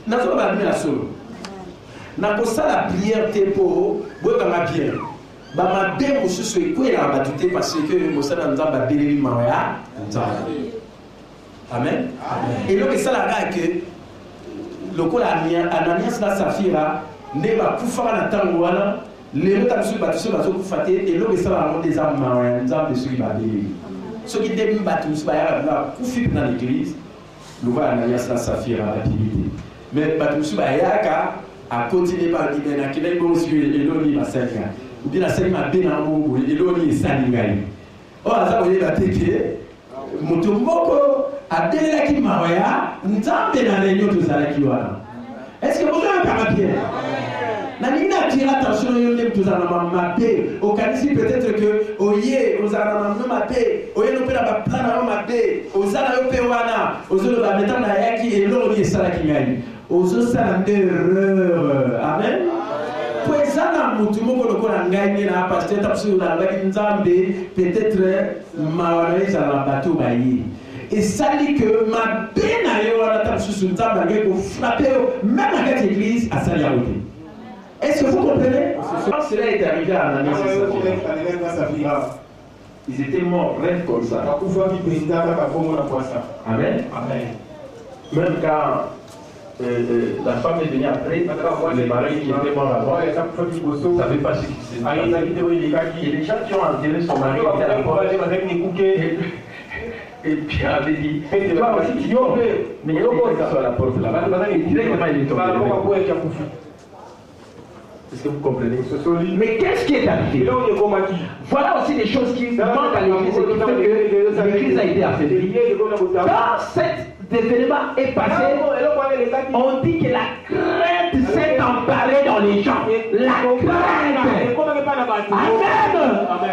N'a pas la solo. N'a pas ça la prière t'es pour boire ma bière. Bah ma bière aussi c'est quoi la batute parce que mo ça dans ba béli maya. Amen. Et donc ça la gars que le ko la Ananias la Saphira ne ba kufara na tango wana le ta biso ba biso ba zo kufate et donc ça la des âmes maya nzambe sur ba béli. Ce qui dem ba tous ba ya kufi dans l'église. Le ko Ananias la Saphira la pilité. Mais Batoussou Bayaka a continué par dire qu'il est bon sur Eloni Massaka. Ou bien la scène m'a bien en haut, Eloni et Salingai. Oh, ça veut dire que Motomboko a donné la Kimawaya, nous avons bien la réunion de Zalakiwana. Est-ce que vous avez un papier? Nanina tire attention au yeux de Zanamamapé. Au Kanisi peut-être que Oye, aux Zanamamapé, Oye no pela plana Mapé, aux Zanayopewana, aux autres Bametana Yaki et l'Ori et Salakingai. Aux autres erreur. Amen. Poezana Mutumoko le Korangai, la pasteur Tapsu, la Nzambe, peut-être Mawaïs à la bateau Bayi. Et ça dit que ma bénayo à la Tapsu Sultan, pour frapper même à cette église à Saliaouté. Est-ce que vous comprenez? Cela est arrivé à Ananias et Saphira. Ils étaient morts, rêve comme ça. Amen. Même quand la femme est venue après, les maris qui étaient morts avant, ne savaient pas ce qui s'est passé. Et les gens qui ont enterré son mari étaient à la porte. Et puis elle avait dit, toi aussi tu tombes. Mais il y a quelqu'un sur la porte là-bas. Et directement il est tombé. Est-ce que vous comprenez? Mais qu'est-ce qui est arrivé? Voilà aussi des choses qui manquent à l'église et qui fait que l'église a été affaiblie. Quand cet événement est passé, on dit que la crainte s'est emparée dans les gens. La crainte. Amen.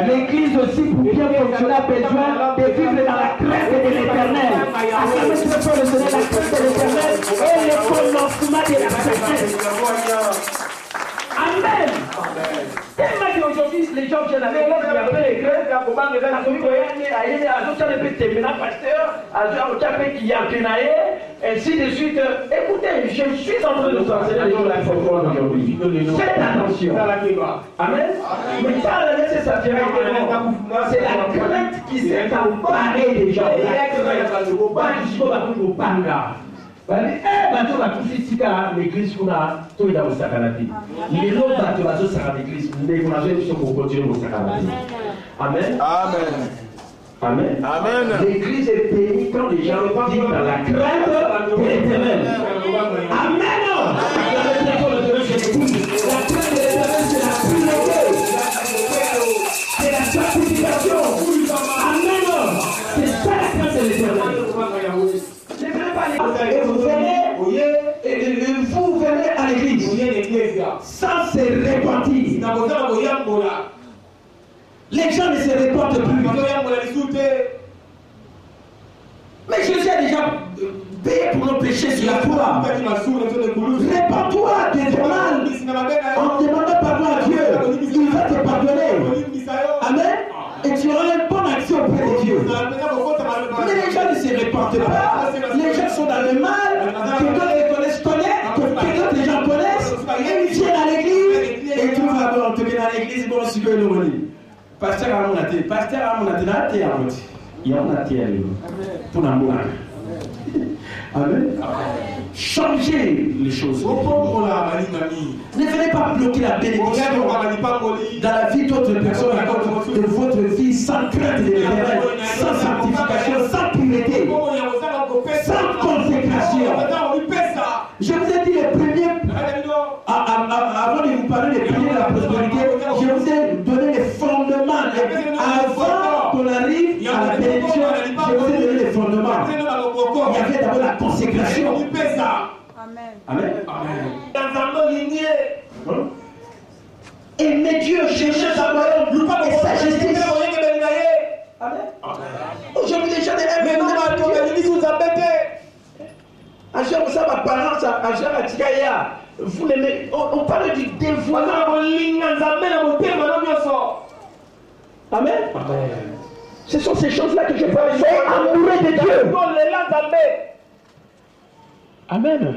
L'église aussi, pour bien fonctionner, a besoin de vivre dans la crainte de l'éternel. À ce que tu peux le donner la crainte de l'éternel et le commencement de la crainte. Amen. Tellement qu'aujourd'hui, les gens viennent avec l'autre, ainsi de suite. Écoutez, je suis en train de vous enseigner les choses la folklore aujourd'hui. Faites attention. Amen. Mais ça, c'est ça, c'est la crainte qui s'est emparée des gens. L'église qu'on a, tout est au sakanati. Les autres bateaux sont à l'église, les connaissances sont pour continuer au sakanati. Amen. Amen. Amen. Amen. L'église est bénie quand les gens vivent dans la crainte de l'Éternel. Amen. La crainte de l'Éternel, c'est la pureté. C'est la sanctification. Amen. C'est ça la crainte de l'Éternel. Vous venez à l'église sans se repentir. Les gens ne se repentent plus. Mais Jésus a déjà payé pour nos péchés sur la croix. Répands-toi de ton mal en demandant pardon à Dieu. Il va te pardonner. Amen. Et tu auras une bonne action auprès de Dieu. Mais les gens ne se repentent pas. Les gens sont dans le mal. Que d'autres connaissent, que d'autres les gens connaissent. Et ils viennent à l'église. Et tout va bon. Tu viens à l'église, bon, si tu veux le relire. Pasteur Amonate, Pasteur Amonate, il y a un atelier pour l'amour. Amen. Changez les choses. Ne venez pas bloquer la bénédiction dans la vie d'autres personnes, de votre vie sans crainte de l'Éternel, sans sanctification, sans pureté, sans consécration. Je vous ai dit les premiers, avant de vous parler des premiers de la prospérité, je vous ai donné les fondements. Avant qu'on arrive à la bénédiction, je vous ai donné les fondements. Il y avait d'abord la consécration. Amen. Amen. Aimez Dieu, cherchez sa parole et sa justice. Amen. Aujourd'hui, les gens aiment vous l'aimez. On parle du dévouement. Amen. Ce sont ces choses-là que je parle. Soyez amoureux de Dieu. Amen.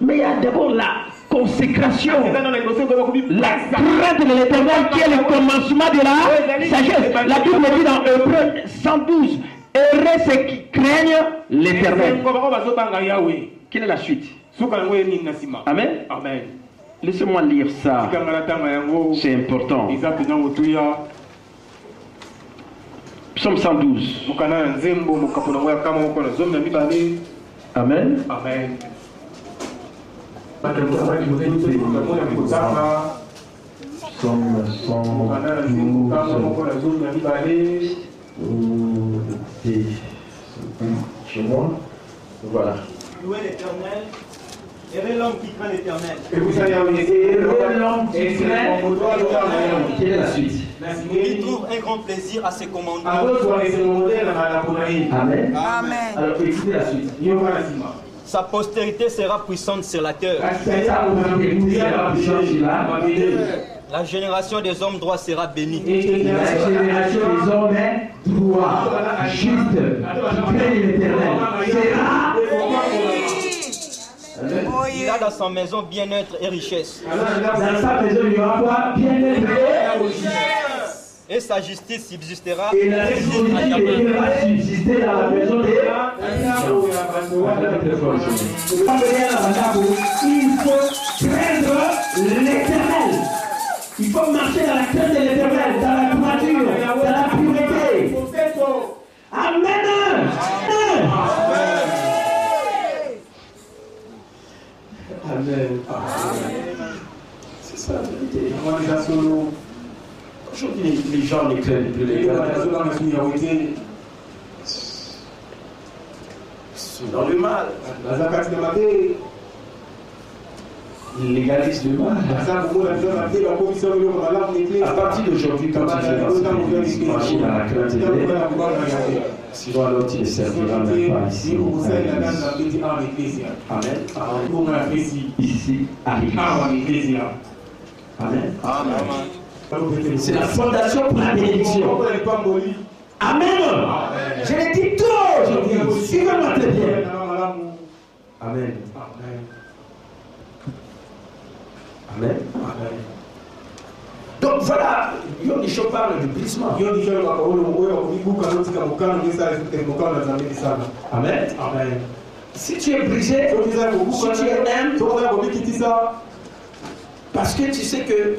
Mais il y a d'abord la consécration, la crainte de l'Éternel qui est le commencement de la sagesse. La Bible dit dans Hébreux 112, heureux ceux qui craignent l'Éternel. Quelle est la suite? Amen. Amen. Laissez-moi lire ça. C'est important. Psaume 112. Amen. Amen. Psaume 112. Chez moi. Voilà. Louez l'Éternel. Heureux l'homme qui craint l'Éternel. Heureux l'homme qui craint l'Éternel. Quelle est la suite? Il trouve un grand plaisir à ses commandements. Amen. Amen. Alors écoutez la suite. Sa postérité sera puissante sur la terre. La génération des hommes droits sera bénie. La génération des hommes droits, justes, qui craignent l'Éternel sera. Il a dans sa maison bien-être et richesse. Dans sa maison, il y aura quoi? Bien-être et richesse. Et sa justice subsistera. Et la justice va subsister dans la maison des. Il faut craindre l'Éternel. Il faut marcher dans la crainte de l'Éternel, dans la droiture, dans la pureté. Amen. Amen. C'est ça la vérité. Aujourd'hui, les gens ne craignent plus l'Éternel. C'est dans le mal. Ils légalisent le mal. À partir d'aujourd'hui, quand tu viens marcher dans la crainte de Dieu, sinon alors tu ne serviras même pas ici. Amen. Ici, arrive. Amen. Amen. C'est la fondation pour la bénédiction. Amen. Je l'ai dit tout aujourd'hui. Suivez-moi très bien. Amen. Amen. Donc voilà, Yondicho parle de brisement. Amen. Si tu es brisé, si tu es parce que tu sais que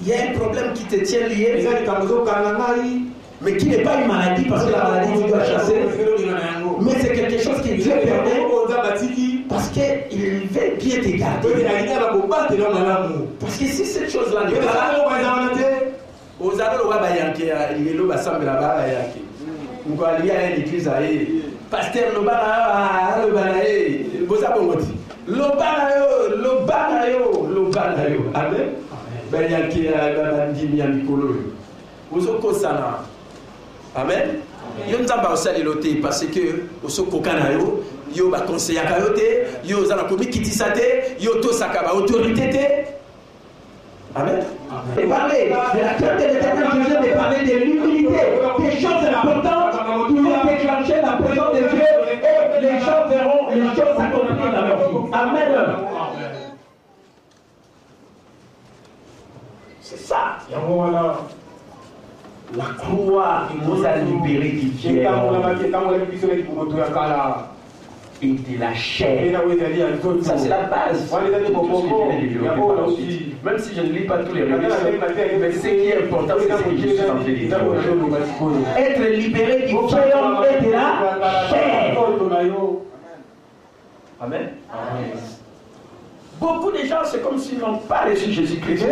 il y a un problème qui te tient lié, mais qui n'est pas une maladie, parce que la maladie tu dois chasser, mais c'est quelque chose qui Dieu permet, parce qu'il veut bien te garder. Parce que si cette chose-là n'est pas là, aux amis, on va y aller, il est là, ça me là-bas, on va aller à l'église, pasteur, le banaï, vous avez dit, le banaï, amen. Ben yaki bandimi ya mikolo uzoko sana amen yo nzamba osali loté parce que osoko kana yo ba conseiller ka yoté yo zana komi kitisa te yo to saka ba autorité te amen. Et parler de la crainte de l'Éternel, je viens de parler de l'humilité, des choses importantes qui vont déclencher la présence de Dieu et les gens verront les choses s'accomplir dans leur vie. Amen. C'est ça. La croix nous a libérés du diable et de la chair. Ça, c'est la base. Même si je ne lis pas tous les revues, mais ce qui est important, c'est que je suis en train de dire. Être libéré du diable et de la chair. Amen. Beaucoup de gens, c'est comme s'ils n'ont pas reçu Jésus-Christ.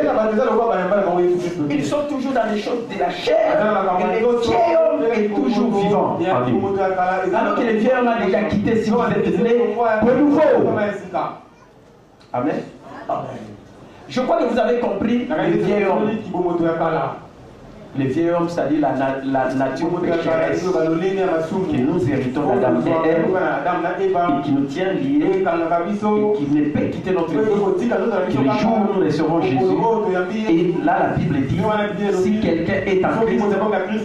Ils sont toujours dans les choses de la chair. Et le vieil homme est toujours vivant. Alors que le vieil homme a déjà quitté, si vous êtes né de nouveau. Amen. Je crois que vous avez compris le vieil homme. Le vieil homme, c'est-à-dire la nature pécheresse que nous héritons d'Adam et Ève et qui nous tient liés et qui ne peut quitter notre vie. Que le jour où nous recevrons Jésus, et là la Bible dit, si quelqu'un est en Christ,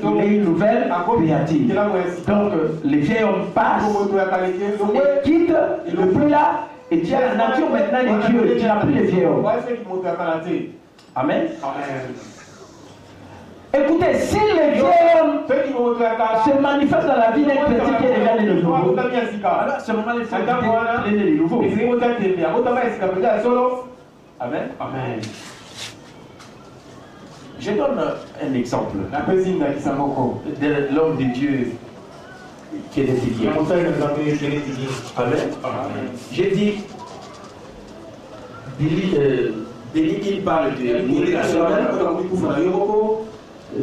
il est une nouvelle créature. Donc le vieil homme passe et quitte le plus là et tu as la nature maintenant de Dieu, tu n'as plus le vieil homme. Amen. Écoutez, si le vieil homme se manifeste dans la vie d'un chrétien qui est déjà né de nouveau, alors à ce moment il faut qu'il est né de nouveau. Amen. Amen. Je donne un exemple de l'homme de Dieu qui est dédié. Amen. J'ai dit, Délit, il parle de mourir la semaine.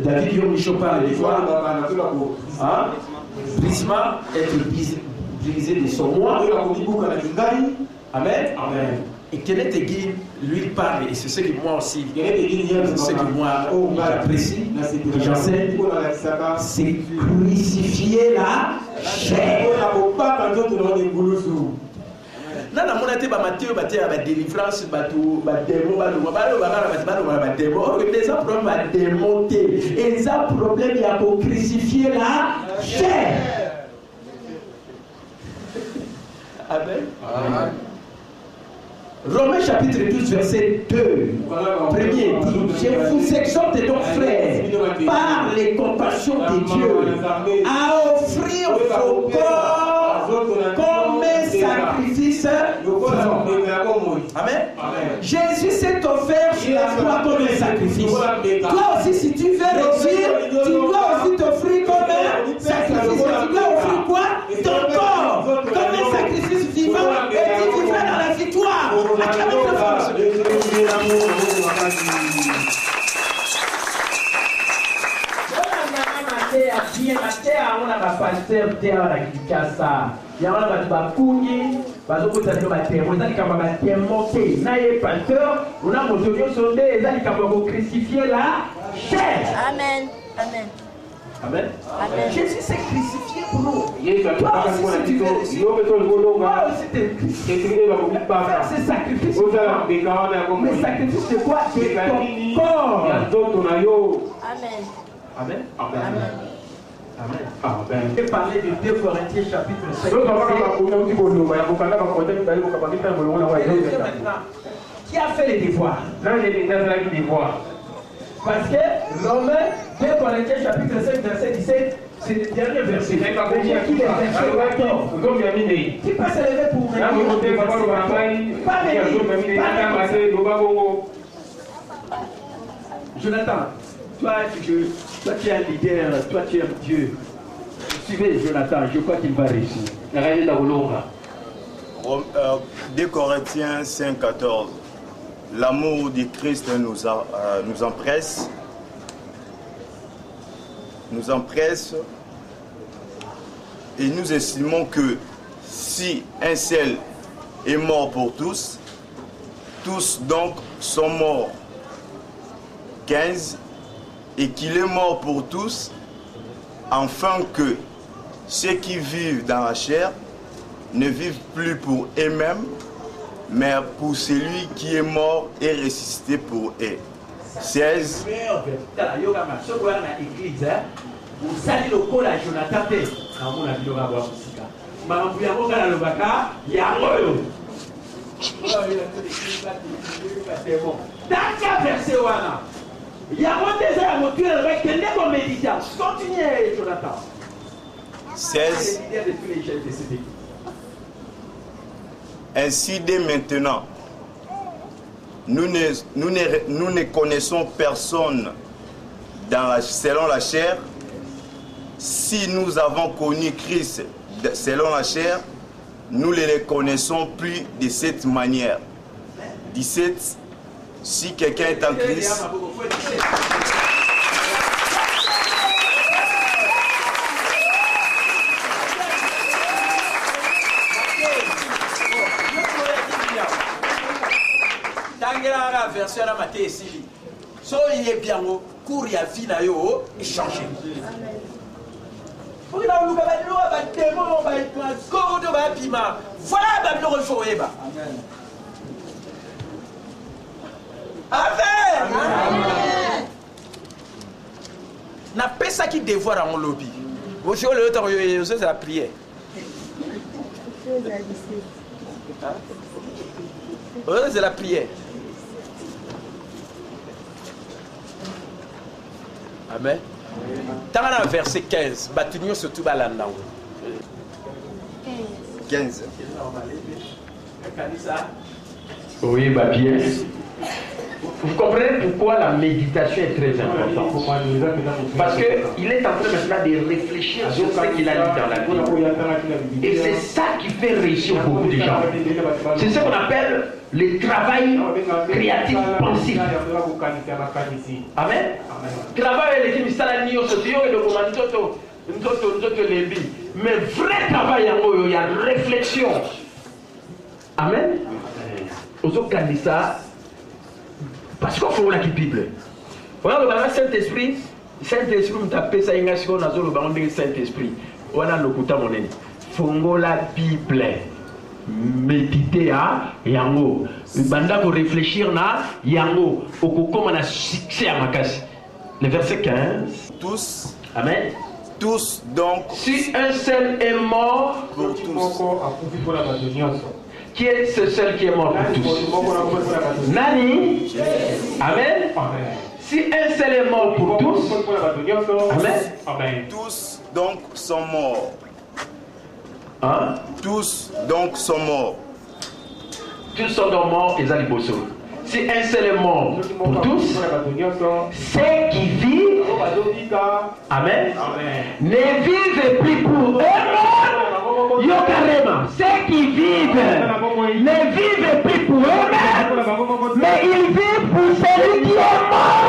David Yondicho parle des fois, brisement, être brisé de son moi. Amen. Amen. Et Kenneth Hagin, lui, il parle, et c'est ce que moi aussi, c'est ce que moi j'apprécie, que j'enseigne, c'est crucifier la chair. Nana monate ba Matthieu ba te ba délivrance ba tout ba démon ba lo ba démon les problèmes ba démonter et ça problème il y a pour crucifier la chair. Amen. Amen. Romains chapitre 12 verset 2 premier dit, je vous exhorte donc frères par les compassions de Dieu à offrir vos corps comme un sacrifice vivant. Amen. Jésus s'est offert sur la croix comme un sacrifice. Toi aussi, si tu veux réussir, tu dois aussi t'offrir comme un sacrifice. Tu dois offrir quoi? Ton corps comme un sacrifice vivant et tu vivras dans la victoire. Acclamez très fort. Amen. Amen. Amen. Jésus s'est crucifié pour nous. Toi aussi, si tu veux aussi, toi aussi t'es crucifié. Faire ce sacrifice. Mais sacrifice de quoi? De ton corps. Amen. Amen. Amen. Je vais parler de 2 Corinthiens chapitre 5. Qui a fait les devoirs? Parce que Romains 2 Corinthiens chapitre 5 verset 17, c'est le dernier verset. Qui est verset 14. Qui peut se lever pour venir? Pas Jonathan, toi tu es un leader, toi tu es un Dieu. Suivez Jonathan, je crois qu'il va réussir. 2 Corinthiens 5, 14. L'amour du Christ nous empresse. Et nous estimons que si un seul est mort pour tous, tous donc sont morts. 15. Et qu'il est mort pour tous, afin que ceux qui vivent dans la chair ne vivent plus pour eux-mêmes, mais pour celui qui est mort et ressuscité pour eux. 16. Continuez, Jonathan. 16. Ainsi dès maintenant, nous ne connaissons personne selon la chair. Si nous avons connu Christ selon la chair, nous ne le connaissons plus de cette manière. 17. Si quelqu'un est en Christ, version à la maté ici. So il est bien au cours ya vie na yo échanger. Voilà Babylone Joéba. Amen. Amen. N'a pas ça qui dévoile en lobby. Aujourd'hui le temps c'est la prière. C'est la prière. Amen. Dans le verset 15, Batunio surtout balandao. 15. Oui, bah bien. Vous comprenez pourquoi la méditation est très importante. Parce qu'il est en train maintenant de réfléchir sur ce qu'il a dit dans la Bible. Et c'est ça qui fait réussir beaucoup de gens. C'est ce qu'on appelle le travail créatif pensif. Amen. Travail et l'équipe Salani au Sotio et le Comantoto. Mais vrai travail, il y a réflexion. Amen. Aux autres candidats, parce qu'on faut la Bible. Voilà le Saint-Esprit. Saint-Esprit, on tape ça, il y a un Saint-Esprit. Voilà le coup de mon ennemi. Fongo la Bible. Méditer à Yango. Banda pour réfléchir na Yango. Okoko na succès à Makasi. Le verset 15. Tous. Amen. Tous donc. Si un seul est mort pour tous. Qui est ce seul qui est mort pour tous? Nani? Amen. Si un seul est mort pour tous. Amen. Tous donc sont morts. Hein? Tous donc sont morts. Tous sont donc morts et Zaliboso. Si un seul est mort pour tous, ceux qui vivent, amen, ne vivent plus pour eux-mêmes, yokarema. Ceux qui vivent ne vivent plus pour eux-mêmes, mais ils vivent pour celui qui est mort.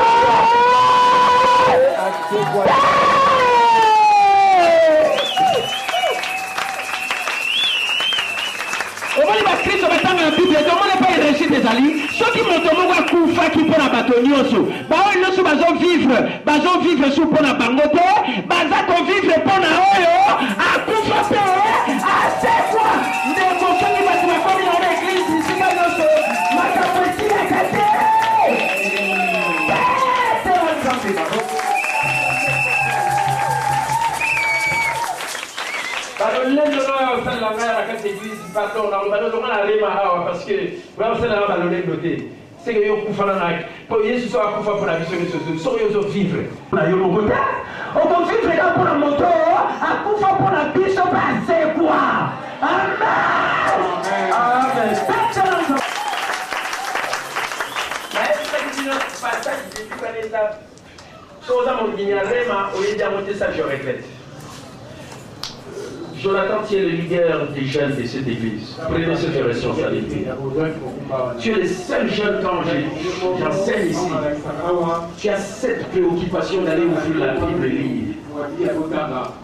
Kristo batanga na Bible tomone pas réussite ezali soki moto moko akufaki mpona bato nyonso bao nyonso bazovivre sur mpona bango te baza parce que c'est que yo kufana na pour Yesu so akufa pour la vie so yo vivre na yo moko ta o ko vivre ka pour moto akufa pour la vie so passer quoi amen amen mais c'est que tu pas ça qui tu connais ça chose à mon guignarema au lieu d'arrêter ça je regrette. Jonathan, tu es le leader des jeunes de cette église. Prenez cette responsabilité. Tu es le seul jeune quand j'enseigne ici. Tu as cette préoccupation d'aller ouvrir la Bible et lire.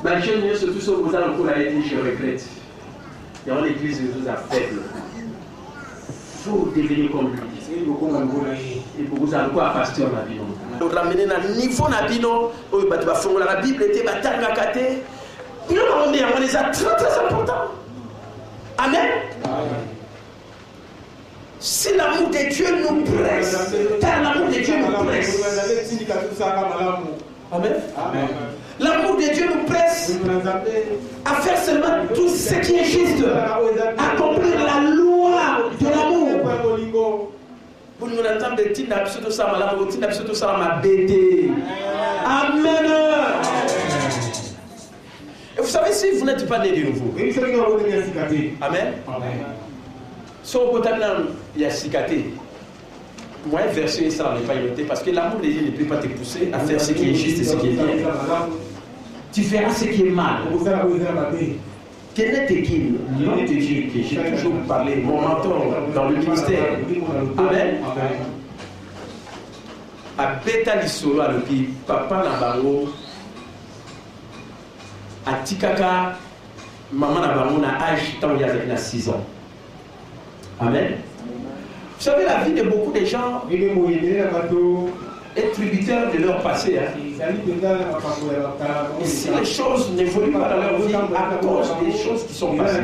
Ma jeune, surtout ce que vous avez encore été, je regrette. Et en l'église, vous êtes faible. Il faut devenir comme lui. Et pour vous avez quoi à pasteur la Bible. Ramener à niveau la Bible, la Bible était bataille. Il a demandé à les très très important. Amen. Si l'amour de Dieu nous presse, car l'amour de Dieu nous presse. Amen. L'amour de Dieu nous presse à faire seulement tout ce qui est juste, accomplir la loi de l'amour. Pour nous entendre de Tina Pseudo Samala, Tina Pseudo Samala BD. Amen. Et vous savez, si vous n'êtes pas né de nouveau, amen. Si on peut il y a cicaté. Moi, verser ça n'est pas inventé parce que l'amour de Dieu ne peut pas te pousser à faire ce qui est juste et ce qui est bien. Tu feras ce qui est mal. Quel est qui nom de Dieu que j'ai toujours parlé, mon mentor dans le ministère. Amen. À Beta Lissolo, à l'Opi, Papa Nabango. À Tikaka, maman Nabango n'a âge tant il y avait 6 ans. Amen. Vous savez, la vie de beaucoup de gens est tributaire de leur passé. Hein. Et si les choses n'évoluent pas dans leur vie à cause des choses qui sont passées.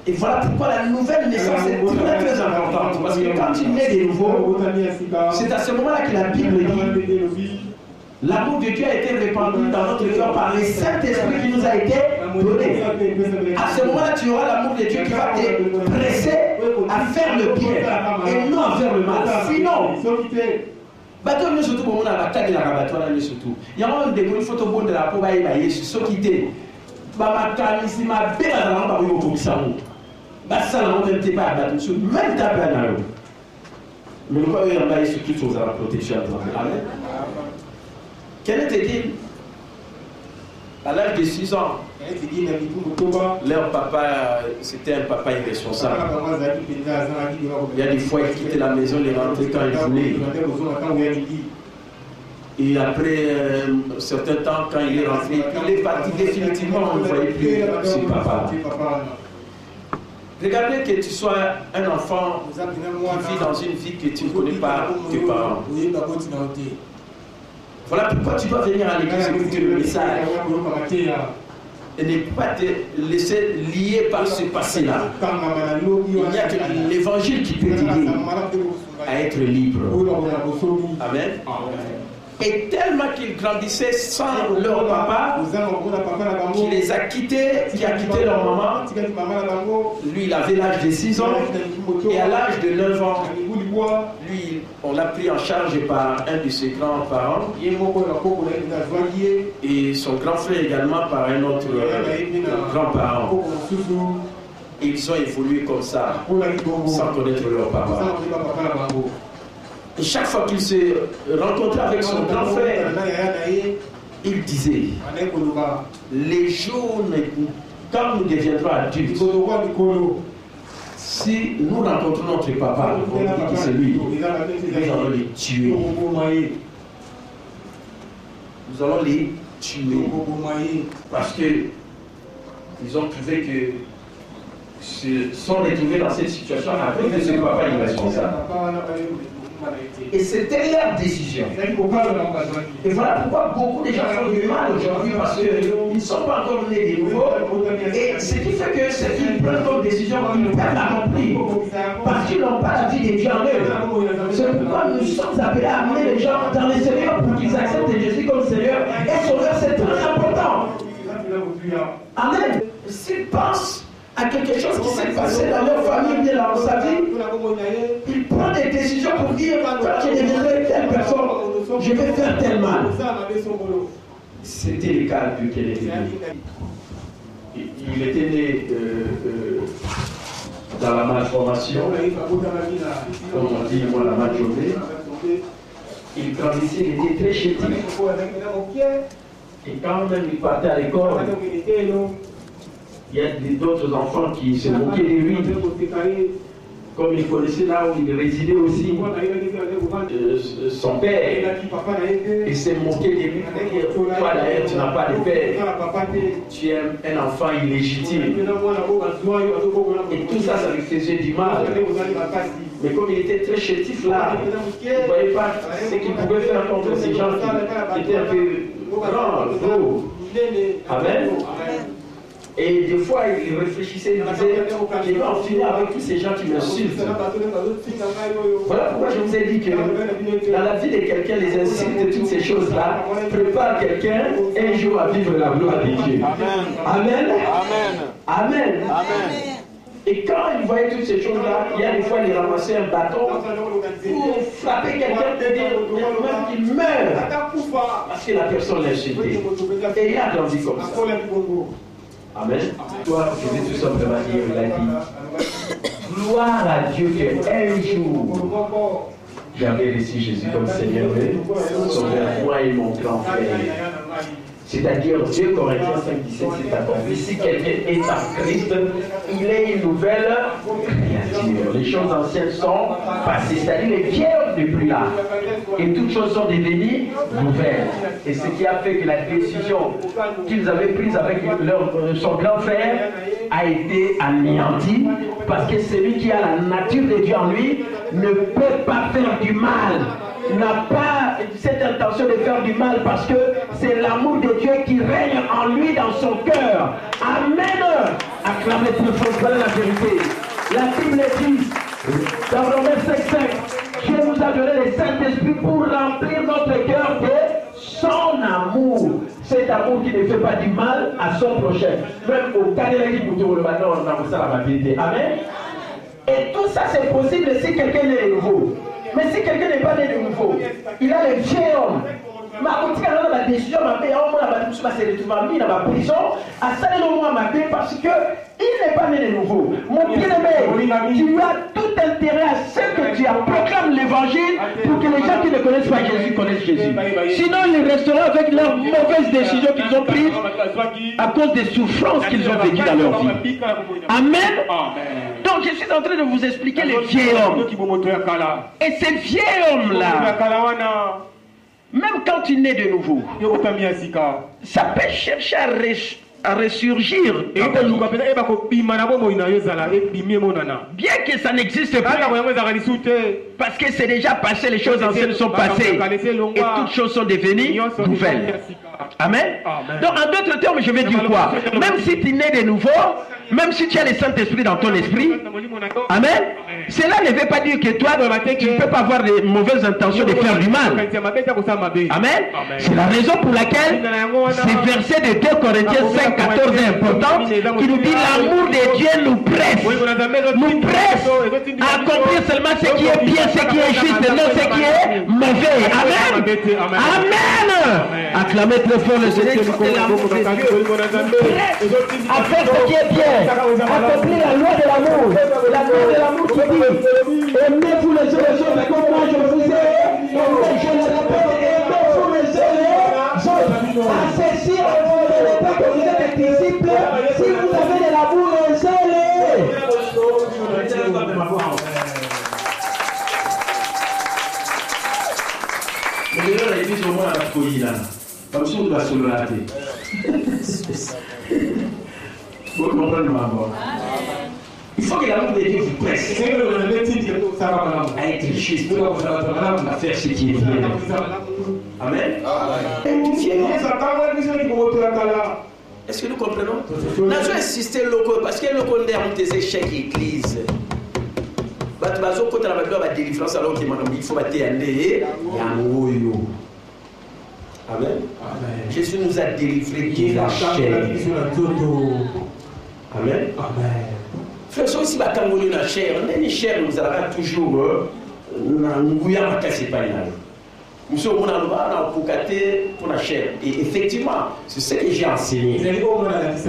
Et voilà pourquoi la nouvelle naissance est très très importante. Parce que quand il naît de nouveau, c'est à ce moment-là que la Bible dit l'amour de Dieu a été répandu dans notre cœur par le Saint-Esprit qui nous a été donné. À ce moment-là, tu auras l'amour de Dieu qui va te presser à faire le bien et non à faire le mal. Sinon, bateau nous surtout pour mon attaque de la rabattoir là surtout. Il y a un des photos bonnes de la peau bailler bailler sur ce qui était. Bah ma camisi ma belle à la lampe au ça. Bah ça la même t'es pas à battre sur même ta peine à l'eau. Mais le quoi il y a bailler sur toutes choses à la protection. Amen. Quel était-il? À l'âge de 6 ans, leur papa, c'était un papa irresponsable. Il y a des fois, il quittait la maison, il rentrait quand il voulait. Et après un certain temps, quand il est rentré, il est parti définitivement, on ne voyait plus son papa. Regardez que tu sois un enfant qui vit dans une vie que tu ne connais pas tes parents. Voilà pourquoi tu dois venir à l'église écouter le message et ne pas te laisser lier par ce passé-là. Il n'y a que l'évangile qui peut t'aider à être libre. Amen. Et tellement qu'ils grandissaient sans leur papa, qui les a quittés, qui a quitté leur maman, lui il avait l'âge de 6 ans, et à l'âge de 9 ans, lui on l'a pris en charge par un de ses grands-parents, et son grand frère également par un autre grand-parent. Ils ont évolué comme ça, sans connaître leur papa. Et chaque fois qu'il se rencontrait avec son grand frère, il disait, les jours, quand nous deviendrons adultes, si nous rencontrons notre papa, on dit que c'est lui, nous allons les tuer. Nous allons les tuer. Parce qu'ils ont trouvé que se sont retrouvés dans cette situation avec ce papa irresponsable. Et c'était leur décision. Et voilà pourquoi beaucoup de gens font du mal aujourd'hui parce qu'ils ne sont pas encore nés de nouveau. Et ce qui fait que c'est qu'ils prennent comme décision qu'ils peuvent l'accomplir. Parce qu'ils n'ont pas la vie de Dieu en eux. C'est pourquoi nous sommes appelés à amener les gens dans le Seigneur pour qu'ils acceptent Jésus comme Seigneur et Sauveur. C'est très important. Amen. quelque chose qui s'est passé dans leur famille, bien dans sa vie, il prend des décisions pour dire quand je deviendrai telle personne, je vais faire tel mal. C'était le cas de Kennedy. Il était né dans la malformation, comme on dit, moi, la mal journée. Il grandissait, il était très chétif. Et quand même il partait à l'école, il y a d'autres enfants qui se moquaient de lui. Comme il connaissait là où il résidait aussi, son père, il s'est moqué de lui pour dire, toi d'ailleurs tu n'as pas de père, tu es un enfant illégitime. Et tout ça, ça lui faisait du mal. Mais comme il était très chétif là, il ne voyait pas ce qu'il pouvait faire contre ces gens qui étaient un peu grands, gros. Amen. Et des fois, il réfléchissait, il disait, je vais en finir avec tous ces gens qui m'insultent. Voilà pourquoi je vous ai dit que dans la vie de quelqu'un, les insultes et toutes ces choses-là préparent quelqu'un un jour à vivre la gloire de Dieu. Amen. Amen. Amen. Et quand il voyait toutes ces choses-là, il y a des fois, il ramassait un bâton pour frapper quelqu'un et dire même qu'il meurt parce que la personne l'a insulté. Et il a grandi comme ça. Amen. Toi, je vais tout simplement dire, il a dit, gloire à Dieu qu'un jour, j'avais reçu Jésus comme Seigneur, sauveur moi et mon grand frère. C'est-à-dire, 2 Corinthiens 5,17, c'est accompli. Si quelqu'un est en Christ, il est une nouvelle créature. Les choses anciennes sont passées, c'est-à-dire les vieilles n'est plus là. Et toutes choses sont devenues nouvelles. Et ce qui a fait que la décision qu'ils avaient prise avec son grand frère a été anéantie, parce que celui qui a la nature de Dieu en lui ne peut pas faire du mal. N'a pas cette intention de faire du mal parce que c'est l'amour de Dieu qui règne en lui dans son cœur. Amen. Acclamez plus fort, voilà la vérité. La Bible dit dans Romains 5,5, Dieu nous a donné le Saint-Esprit pour remplir notre cœur de son amour. Cet amour qui ne fait pas du mal à son prochain. Même au cas de le matin, on a ça la vérité. Amen. Et tout ça c'est possible si quelqu'un est nouveau. Mais si quelqu'un n'est pas né de nouveau, il a le vieil homme. La décision m'a fait, dans ma prison, à ça parce qu'il n'est pas né de nouveau. Mon bien-aimé, tu as tout intérêt à ce que tu proclames l'évangile pour que les gens qui ne connaissent pas Jésus connaissent Jésus. Sinon, ils resteront avec leurs mauvaises décisions qu'ils ont prises à cause des souffrances qu'ils ont vécues dans leur vie. Amen. Donc, je suis en train de vous expliquer le vieil homme. Et ce vieil homme-là, même quand il naît de nouveau, ça peut chercher à ressurgir. Bien que ça n'existe pas, parce que c'est déjà passé, les choses anciennes sont passées et toutes choses sont devenues nouvelles. Amen. Donc en d'autres termes, je vais dire quoi? Même si tu nais de nouveau, même si tu as le Saint-Esprit dans ton esprit, amen, cela ne veut pas dire que toi, tu ne peux pas avoir de mauvaises intentions de faire du mal. Amen. C'est la raison pour laquelle ce verset de 2 Corinthiens 5,14 est important, qui nous dit l'amour de Dieu nous presse à accomplir seulement ce qui est bien, ce qui est juste, et non ce qui est mauvais. Amen. Amen. Acclamez très fort le Seigneur, c'est l'amour de Dieu. À faire ce qui est bien, accomplir la loi de l'amour. La loi de l'amour qui dit, aimez-vous les uns les autres comme moi je vous ai aimé. Je le répète, aimez-vous les uns les autres. À ceci, on vous ne pas que vous êtes des disciples si vous avez de l'amour les uns les autres. Mais là, l'église au moins à la folie là. Comme si on doit se le rater. Vous comprenez ma voix? Il faut que l'amour de Dieu vous presse à être juste, à faire ce qui est bien. Amen. Est-ce que nous comprenons? Nous avons insisté parce que nous avons des échecs églises. La délivrance alors qu'il faut battre Amen. Jésus nous a délivrés de la chair. Amen. Amen. frère aussi la Congolais la chair, les chair nous allons toujours n'oublions pas qu'elle s'est pas là. Nous sommes pour la chair. Et effectivement, c'est ce que j'ai enseigné.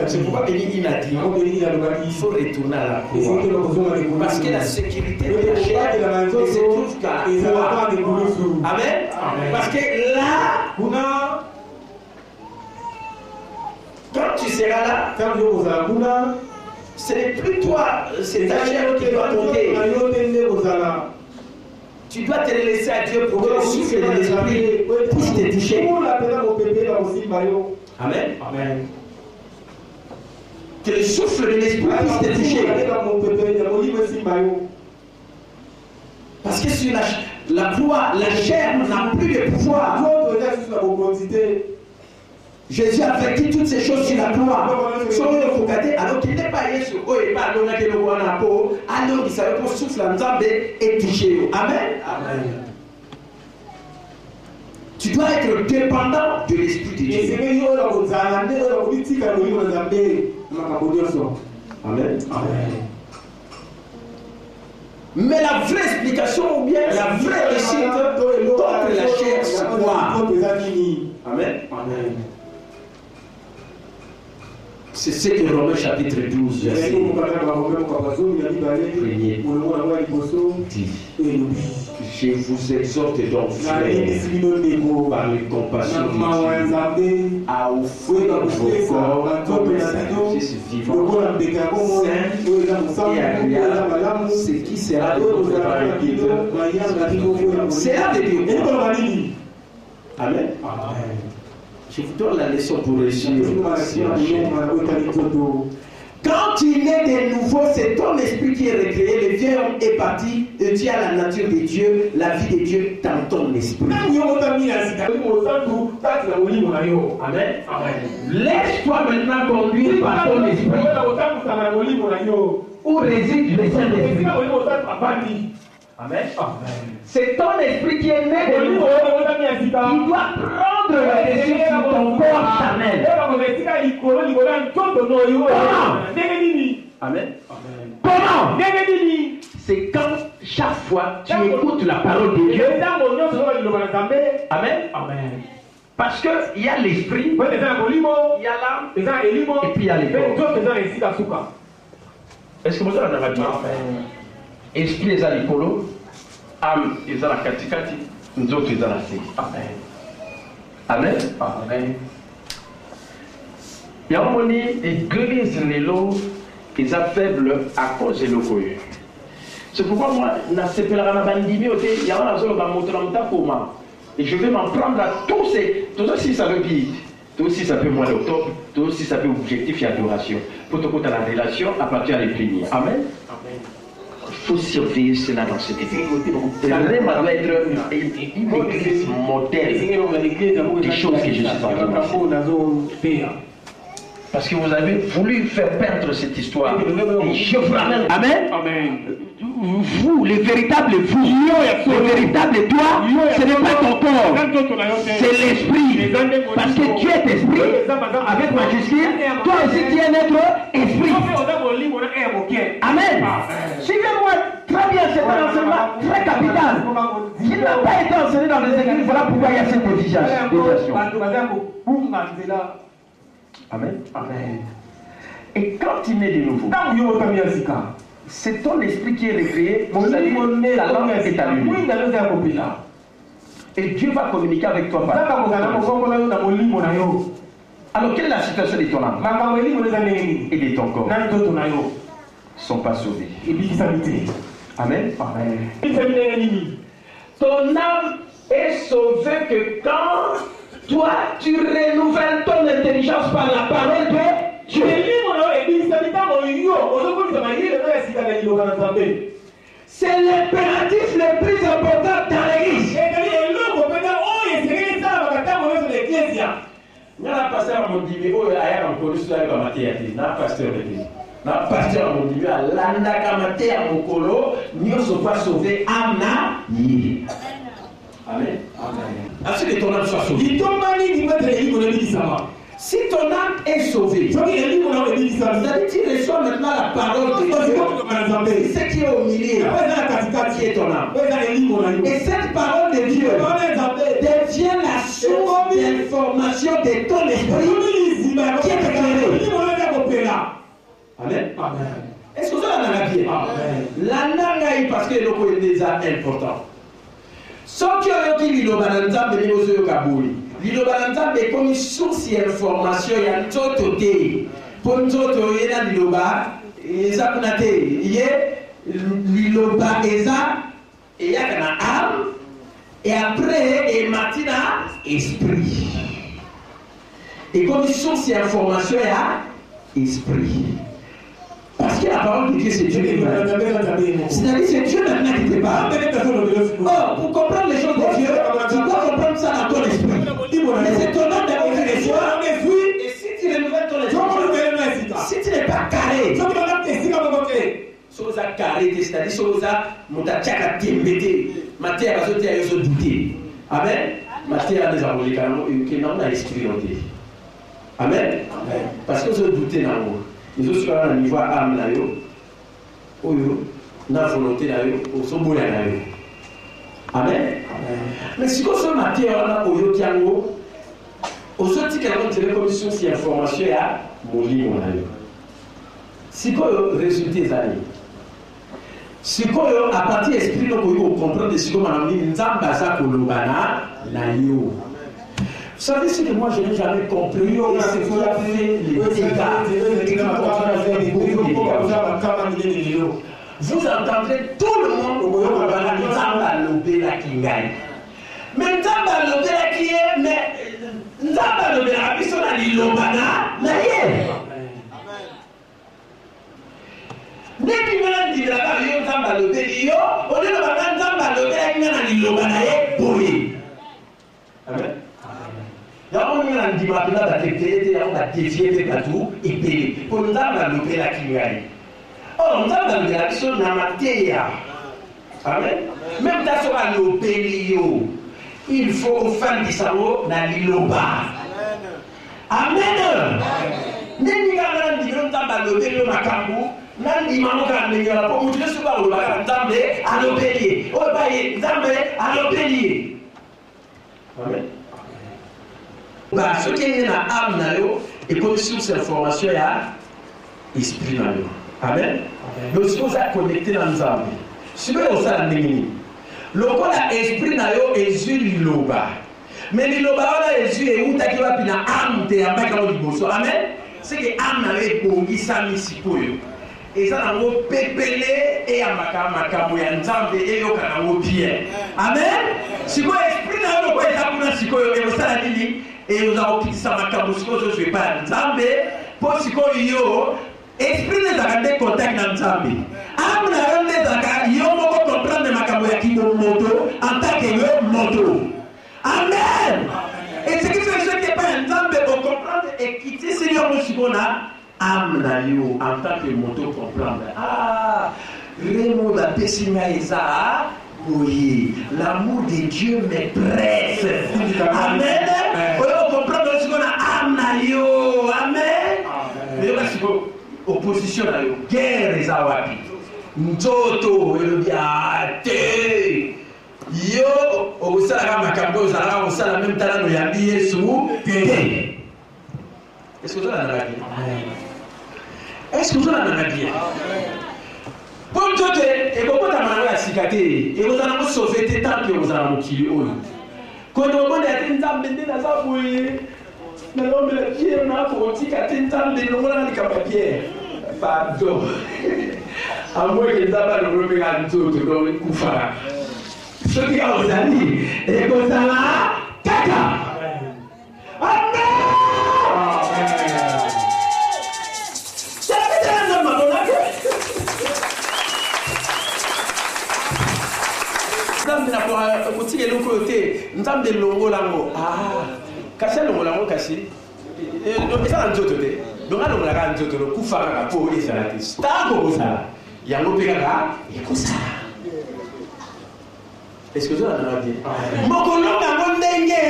C'est pourquoi il a dit il faut retourner à la croix. Parce que la sécurité de la chair ne se trouve qu'à la croix. Amen. Parce que là, quand tu seras là, ce n'est plus toi, c'est ta chair qui doit monter. Tu dois te laisser à Dieu pour que le souffle de l'esprit puisse te toucher. Amen. Amen. Que le souffle de l'esprit puisse te toucher. Parce que sur la croix, la chair n'a plus de pouvoir. Jésus a vaincu toutes ces choses sur la croix. Alors qu'il n'est pas allé sur eux et pas alors il savait qu'on souffle en Nzambe et touché. Amen. Amen. Tu dois être dépendant de l'Esprit de Dieu. Amen. Amen. Mais la vraie explication ou bien la vraie réussite contre la chair, c'est quoi? Amen. Amen. C'est ce que Romains chapitre 12, verset 1 dit. Je vous exhorte donc, frères, par les compassions de Dieu, à offrir vos corps comme un sacrifice vivant, saint et agréable, ce qui sera de votre pratique. C'est là de Dieu. Amen. Amen. Je vous donne la leçon pour réussir. Quand il est de nouveau, c'est ton esprit qui est recréé. Le vieil homme est parti et tu as la nature de Dieu, la vie de Dieu dans ton esprit. Amen. Laisse-toi maintenant conduire par ton esprit. Où réside le Saint-Esprit? Amen. C'est ton esprit qui est né de nouveau. Il doit prendre le dessus sur ton corps charnel. Comment? Amen. Comment? C'est quand chaque fois tu écoutes la parole de Dieu. Amen. Amen. Parce qu'il y a l'esprit, il y a l'âme, et puis il y a les corps. Est-ce que vous avez la vie? Esprit est à l'écolo, âme est à la katikati, nous autres est à la série. Amen. Amen. Amen. Il y a un moment, l'église est faible à cause de l'okoyo. C'est pourquoi moi, il y a un et je vais m'en prendre à tous ces. Tout ça, si ça veut dire. Tout aussi, ça peut mois d'octobre. Tout aussi, ça peut objectif et adoration. Pour te côté la relation, à partir des plénières. Amen. Amen. Il faut surveiller cela dans cette église. Vraiment doit être une église modèle des choses que je suis en train de faire. Parce que vous avez voulu faire perdre cette histoire. Et je vous ramène. Amen. Amen. Vous, les véritables vous, le véritable toi, ce n'est pas ton corps, c'est l'esprit. Parce que tu es esprit, avec majuscule, toi aussi tu es un être esprit. Amen. Suivez-moi très bien, c'est un enseignement très capital. Il n'a pas été enseigné dans les églises, voilà pourquoi il y a cette déviation. Amen. Amen. Et quand il est de nouveau, c'est ton esprit qui est recréé, ta langue est allumée. Et Dieu va communiquer avec toi par alors, quelle est la situation de ton âme et de ton corps? Ils ne sont pas sauvés. Amen. Amen. Ton âme est sauvée que quand toi, tu renouvelles ton intelligence par la parole de Dieu. C'est l'impératif le plus important dans l'église. Pasteur mon dit, oh, aya on sur la matière, na pasteur na pasteur mon dit, landa kamate à mokolo, nous sommes pas sauvés, amna ni. Amen. Amen. Est-ce que ton âme soit sauvée? Si ton âme est sauvée, c'est-à-dire tu reçois maintenant la parole de Dieu, ce qui est au milieu, qui est ton âme. Et cette parole de Dieu devient la source d'information de ton esprit qui est éclairé. Amen. Est-ce que vous avez la bien? La langue, parce que c'est déjà important. Ce qui est lilobananzambe ni bozo kabuli. Lilobananzambe comme source d'information ya nzoto te. Pour nzoto yena liloba eza kunate ye liloba eza et ya kana âme et après et matina esprit. Et comme source d'information ya esprit. Parce que la parole de Dieu, c'est Dieu qui parle. C'est-à-dire c'est Dieu maintenant qui te parle. Oh, pour comprendre les choses de Dieu, tu dois comprendre ça dans ton esprit. Mais c'est ton âme d'abord qui reçoit. Et si tu renouvelles ton esprit, si tu n'es pas carré, chose à carré, c'est-à-dire chose à moutachaka tembete, matière à sauter à se douter. Amen. Matière à des amoureux qui n'ont pas l'esprit. Amen. Parce que se douter dans le les autres sont à niveau âme na yo, na volonté na yo, au sombo na yo. Amen. Mais si vous avez matière là au yo kiango, aux autres qui ont tiré comme source d'information à moli na yo. Si vous résulté zali. Si vous à partir esprit donc vous comprendre si comment on dit nzamba za kolobana na yo. Vous savez ce que moi je n'ai jamais compris et c'est qui a fait les dégâts et qui continue à faire beaucoup de dégâts. Vous entendrez tout le monde au Nzamba Lobé la Kingai. Mais Nzamba Lobé la Kingai, mais Nzamba Lobé la Biso na Lilobana na ye. Depuis maintenant, il a pas eu Nzamba Lobé yo, on est là Nzamba Lobé la Kingai na Lilobana ye boye. Amen. Il y a un moment où on a dit maintenant on a défié les bateaux et payé. Pour nous avoir le la Kingai. Oh, nous avons le la question dans la terre. Amen. Même dans ce cas le pélio, il faut faire du cerveau dans l'iloba. Amen. Même si on a le pélio na kambu, même si on a le pélio na kambu, on a le pélio. On a le pélio. Amen. Ce qui est dans l'âme, et comme source d'information, il y a l'esprit. Amen. Donc, si vous êtes connecté dans l'âme, si vous êtes au sein de l'esprit, l'esprit est yeux liloba. Mais liloba, les yeux et où tu as l'âme, tu es en bas de l'âme. Amen. C'est que l'âme est pour qui s'amuse. Et ça, on va pépélé et à makambo ya nzambe et yo kanango bien. Amen. Si vous esprit na yo ko ezakuna sikoyo e osala nini et vous avez okitisa makambo sikoyo zo je pas nzambe pour sikoyo yo esprit ne zakande contact na nzambe. Amna yo ne zaka yo moko comprendre makambo ya kimoto en tant que yo moto. Amen. Et ce qui fait que pas nzambe pour comprendre et quitter Seigneur Moshikona âme na yo en tant que moto comprendre. Ah, Rémo da Pessima Eza, oui, l'amour de Dieu me presse. Amen. Vous comprendre ce qu'on a âme na yo. Amen. Mais là, c'est opposition na yo. Guerre Eza wapi. Nzoto, elobiate. Yo, osala makambo, osala même talent ya Yesu. Est-ce que vous avez la vie? Est-ce que vous avez la vie? Pour tout et pourquoi tu as mal à cicater et vous allez sauver tant que vous allez mourir. Quand vous avez été dans la zabouille, mais l'homme de pierre n'a pas dit qu'à t'entendre de l'homme dans les capapiers. Pardon. À moins que ça va le remettre tout dans le koufara. Ce qui a aux amis, et vous allez caca. Amen. Kuti eloko te nzambe longo lango kasi longo lango kasi eza nzoto te donc alongo la nzoto lo kufaka ka po ezala te tango kozala yango pe kaka ekozala. Est-ce que vous avez bien mokolo nango ndenge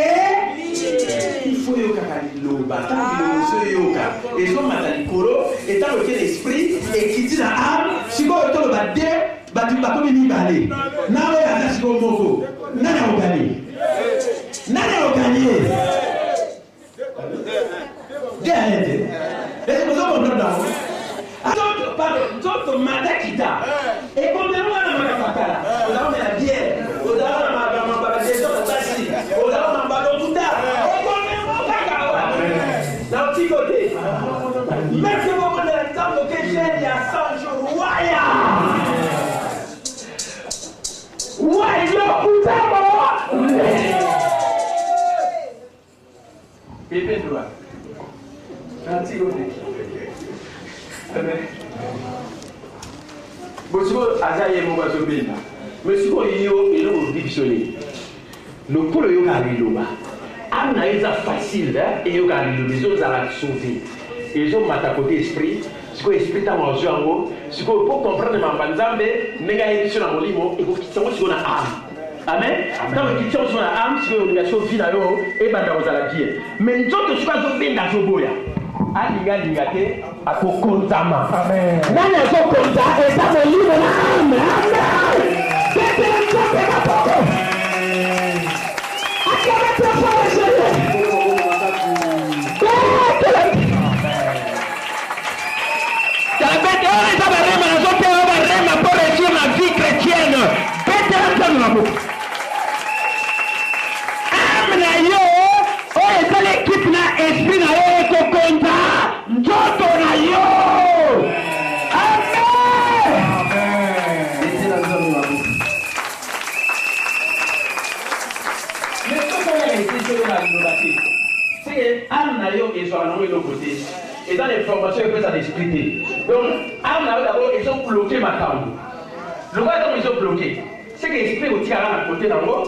il faut yoka kaliloba tant yoka et son matalikolo et tant que l'esprit et qui dit la âme si vous êtes le badé batu bakomi mibale nawe ata siko moko nana ogani Gardez. Est-ce que vous comprenez? D'autres mandats qui t'a. Et combien de fois on a fait ça? On a mis la bière, on a mis la maison de taxi, on a mis la ballon tout tard. Et combien de fois on a fait ça? Dans le petit côté. Même si vous prenez l'exemple que j'ai il y a 100 jours, Waya! Pépé droit. Un petit côté. Monsieur Azaye Mobazobe, monsieur Yo, il est dictionnaire. Le coup de yoga riloba. Amna est facile, et yoga riloba, ils ont la sauver. Ils ont ma côté esprit, ce que l'esprit a mangé en haut, ce que pour comprendre ma banzambe, nega édition à mon limo, et vous quittez sur la âme. Amen. Dans le quittez sur la âme, c'est une obligation finale et banda aux aladiers. Mais nous autres, je crois que bien d'ajoboya. Alinga lingate akokontama. Amen. Nani akokonta et ça me livre l'âme. Amen. C'est un peu de la porte. Acclamez très fort le Seigneur. Pour réussir la vie chrétienne, l'équipe na esprit na yo kokonta njoto na yo. C'est âme na yo et soit de l'autre côté. Et dans les formations, ils peuvent s'en expliquer. Donc, âme na yo d'abord, ils ont bloqué ma table. Le roi dont ils ont bloqué, c'est que l'esprit au tir à côté dans l'eau.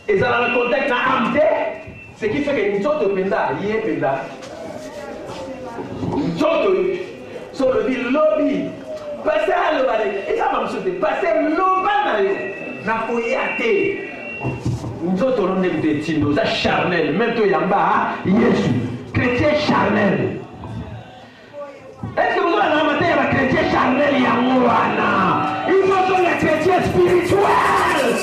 Et ça dans le contexte na âme. Ce qui fait que nous sommes penda, yé penda. Nous sommes sur le ville lobby. Passez à l'obale. Et ça va me sauter. Passez l'obale. N'a pas y athée. Nous sommes des tinos, ça charnel. Même toi yamba, Jésus. Chrétien charnel. Est-ce que vous avez un matin un chrétien charnel yamouana? Il faut que les chrétiens spirituels.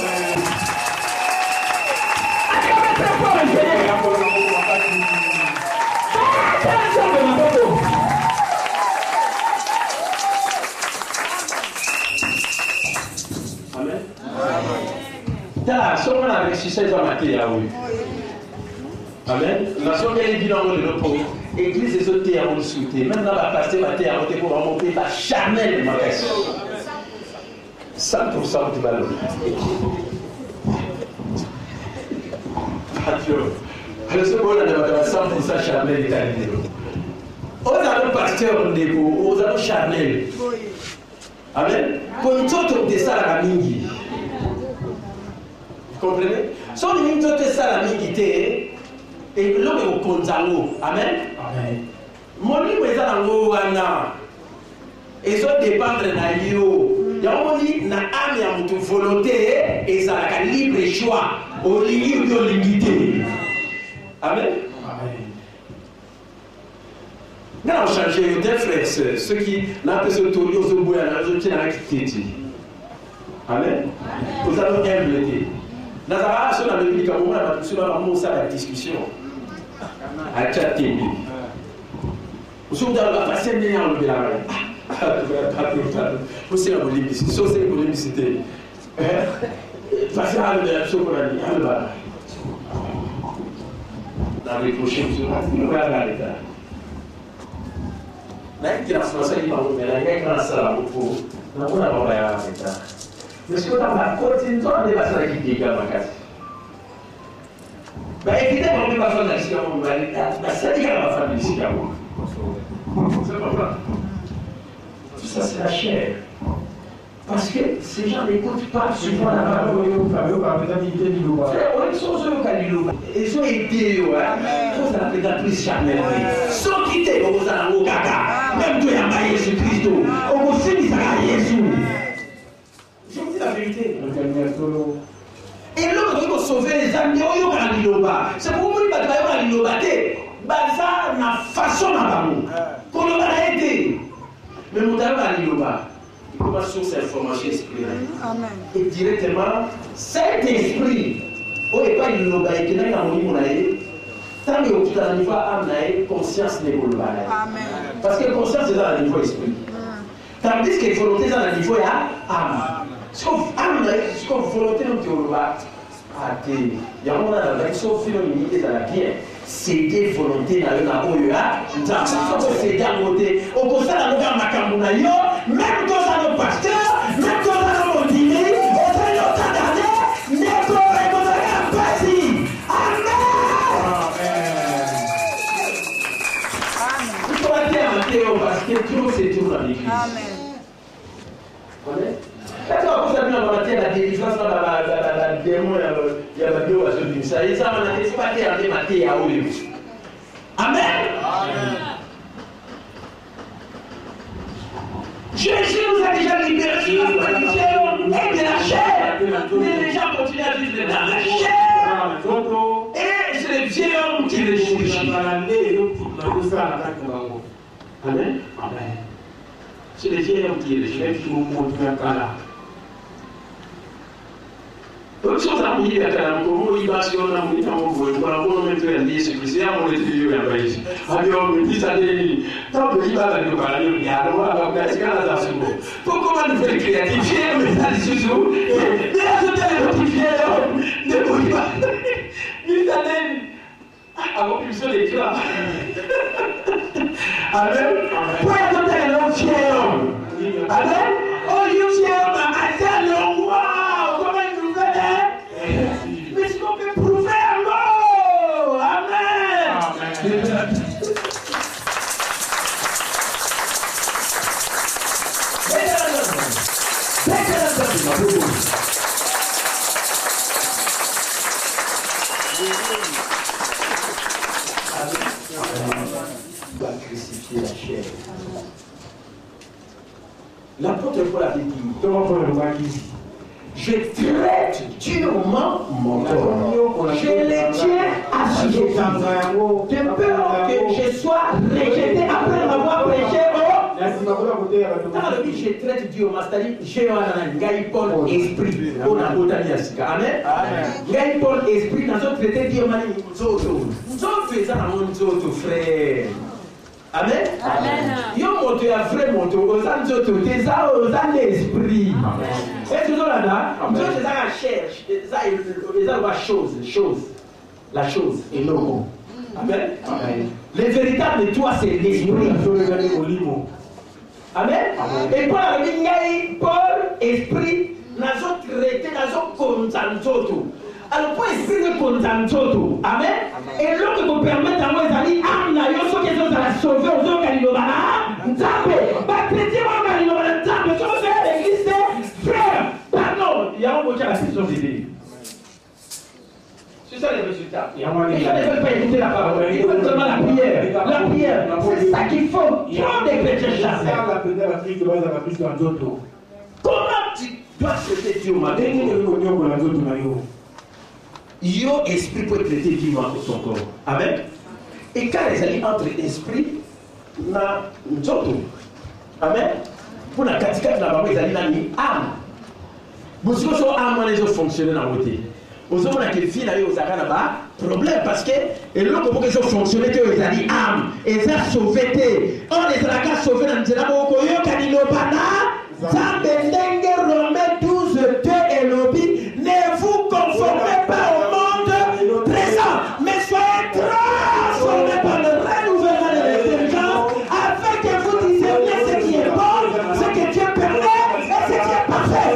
Amen. Sono una resistenza mattina oui. Amen. La somme est dit dans le pot. Église est sauté à mon souté. Maintenant la passer matin à monter pour remonter la charnelle de ma caisse. 100% du ballon. Le second a 100% charnel italien. Aux allons pasteur aux allons charnel. Amen. Pour nous autres de ça la mingi. Vous comprenez? Sans nous autres de ça la mingi et l'homme est au konzango. Amen. Amen. Mon livre est dans l'ouana. Et ça dépendre de yo. Yamoni na âme ya mutu volonté et ça la libre choix. Au ligne de limité. Amen. Nous avons changé des frères, ceux qui n'ont pas se tourner aux oboués, nous avons quitté. Amen. Nous avons humilité. Nous avons dit que nous avons la discussion. À chatter. Nous sommes dans la scène de la vous savez, la publicité. Parce que la chocolat, dans les prochains jours, nous allons aller là. Nous avons français, nous avons un salaire pour nous avons un salaire. Mais si on a un continué, on a un salaire qui est égal à casse. Mais évidemment, on ne peut pas faire de l'accident, on va aller là. C'est égal à la famille ici, d'abord. C'est pas vrai. Tout ça, c'est la chair. Parce que ces gens n'écoutent pas souvent la parole. Ils sont ceux qui ont ils ont aidé. Ils sont la prédatrice charnelle. Sans quitter, on vous a au caca. Même toi, il y a Jésus-Christ. On vous finit à Jésus. Je vous dis la vérité. Et l'homme qui va sauver les amis, c'est pour vous bato bayoka liloba te baza na façon na bango koloba na ye te mais moto ayoka liloba ikoma source ya information esprit et directement cet esprit oyo epai liloba ekendaki na molimo na ye ntango ekokutana na niveau ya ame na ye conscience ne koloba na ye parce que conscience eza na niveau esprit tandis que volonté eza na niveau ya ame siko ame na ye siko volonté noki oloba ate yango wana nalobaki so filo mingi ezala bien cede volonté na yo na oyo ya nzambe soko cede yango te okosala yango kaka makambo na yo même toza no pasteur même toza no modimi ozali otandane ndeko ekozalaka mpasi amen ikobatema te yo parce que trop c'est tout na l'église Quand on a la délivrance, la démon, il y a la Dieu à ce ça y est, ça on a dit pas terre maté à Amen. Amen. Jésus nous a déjà libérés de la malédiction et de la chair. Les gens continuent à vivre dans la chair. Et c'est le vieux homme qui les juge. Amen. Amen. C'est le vieux homme qui les juge. Donc, si on a mis la calme, comment il va se faire un peu de temps pour le mettre à Jésus Christ, on est venu à Paris. Alors, on me dit ça, tant que il va aller au paradis, il y a un roi à la place. Pourquoi nous faire créatifier, mais ça, c'est sous et là, je t'ai notifié, ne bouge pas. Il t'a dit, avant qu'il se les crains. Amen. Pourquoi tu t'es notifié? Amen. Oh, you say, I tell you, wow. Mais ce qu'on peut prouver un mot! Amen! On va crucifier la chair. L'apôtre Paul avait dit, je traite durement mon corps. Je le tiens assujetti. De peur que je sois rejeté après m'avoir prêché au. Je traite durement, c'est-à-dire, j'ai un Gaï Paul esprit. On a botani à Sika. Amen. Gaï Paul esprit, nous avons traité durement Nzoto. Nzoto est un Nzoto, frère. Amen. Yo moto ya vrai moto oza nzoto teza oza l'esprit. Et toujours là-bas, nzoto eza la cherche, eza la chose, la chose et non. Amen. Le véritable toi c'est l'esprit. Amen. Et Paul a dit Paul esprit nazo traité nazo konza nzoto. Alors, pour esprit de Konzanzoto, amen. Et l'autre vous permet d'avoir les amis, Amna, Yoso, qui sont à la sauver, aux autres, Kalilobana, Nzambe, Bakréti, Kalilobana, Nzambe, sur l'église, frère, pardon, il y a un mot qui a la question d'idée. C'est ça les résultats. Les gens ne veulent pas écouter la parole, ils veulent seulement la prière. La prière, c'est ça qu'il faut. Trop de chrétiens chassés. Comment tu dois traiter Dieu, ma Yo esprit peut traiter vivant son corps. Amen. Et quand les alliés entre esprit, na nzoto. Amen. Pour la katika na baba ezali nani âme. Bosiko so âme les autres fonctionner dans côté. Vous avez que fille là yo zaka na ba problème parce que et l'autre pour que ça fonctionner que ezali âme et ça sauver on les a sauver dans nzela boko yo kanilo bana Zambendenge Romains 12:2 et lobby ne vous conformez pas au monde présent, mais soyez transformés par le renouvellement de l'intelligence, afin que vous discerniez ce qui est bon, ce que Dieu permet et ce qui est parfait.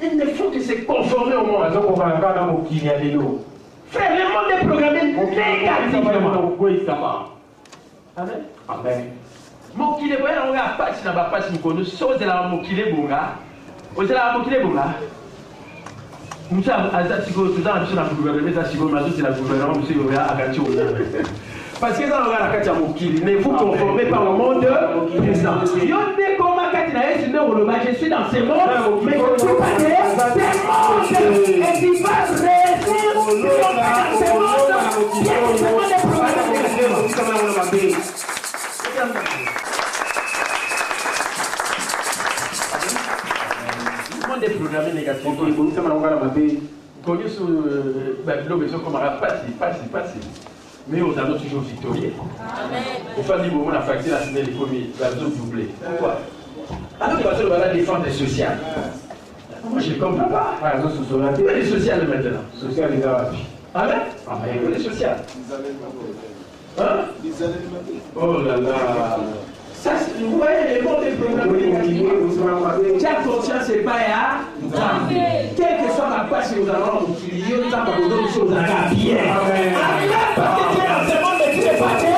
Il ne faut que c'est conformé au monde. Frère, le monde est programmé négativement. Amen. Amen. Mokile boya on a pas si na ba pas si kono so de la mokile bonga. O de la mokile bonga. Musa azati ko tuzana biso na gouvernement za siko mazo de la gouvernement muso yo ya akati ona. Parce que dans la carte ne vous conformez pas au monde présent. Je suis dans ce monde, mais je ne suis pas des mondes. Et qui va réussir dans ce monde, des programmes négatifs. Mais on a toujours victorieux. Il faut dire que la facture a signé les premiers, la zone doublée. Pourquoi? Alors que la défense est sociale. Moi je ne comprends pas. Mais les sociales maintenant. Sociales les arabes. Amen. Les sociales. Hein? Oh là là. Ça, vous voyez les bons des programmes négatifs. Chaque conscience n'est pas à. Quelle que soit la place que nous allons utiliser, nous allons vous donner des choses à bien. Amen. Parce que Dieu dans ce monde, mais tu n'es pas bien.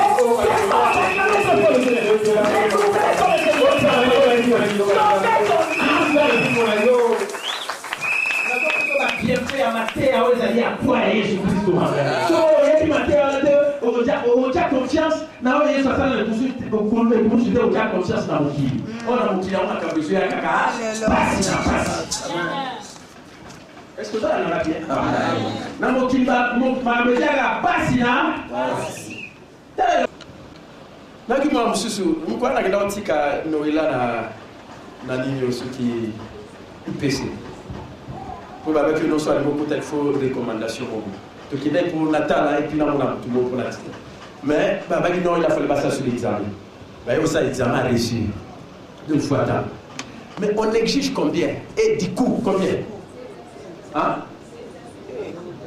Bien fait à mater, à vous allez à quoi Jésus-Christ. So, il y a des confiance. Now, il y a des confiance dans mon qui. On a mon client, on a besoin de caca. Est-ce que ça, on a bien? Dans mon qui va besoin de passer. Donc, moi, je suis sûr, je crois que je suis dans ligne qui IPC. Pour avec une soit peut-être faut recommandations donc il est pour Natal et puis là on a tout le monde pour Natal mais avec non il a fallu passer sur l'examen mais aussi l'examen réussi deux fois temps mais on exige combien et du coup combien hein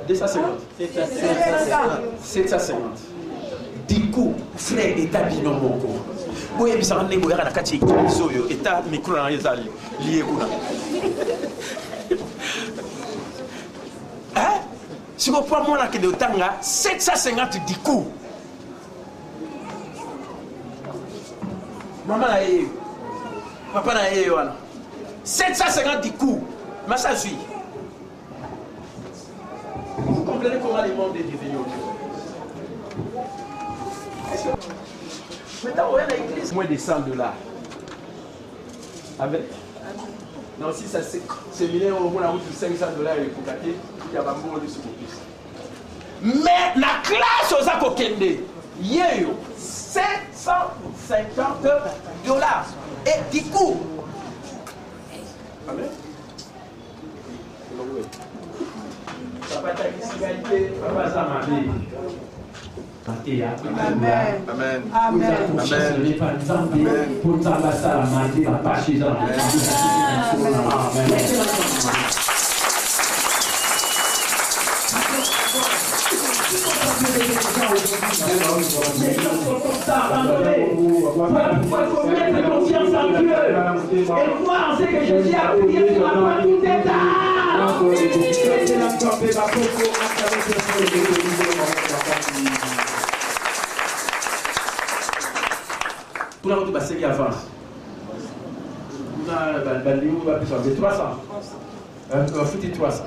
250 750 du coup frère état binom moko boye bisanga ndeko yaka na kati zoyo état micro na yezali lié kuna si vous prenez mon acte de Tanga, 750 du coup. Maman a eu, papa a eu, 750 du coup. Mais ça suit. Vous comprenez comment le monde est devenu maintenant, on est à l'église. Moins de $100. Avec. Non, si ça c'est millions d'euros, on a eu $500 pour gâter. Mais la classe aux Akokende, il y a eu $750. Et du coup, Amen. Papa Amen. Amen. Pourquoi il faut mettre confiance en Dieu et voir ce que Jésus a prié sur la croix tout est pour la route de qui avance. On a 300. On a 300.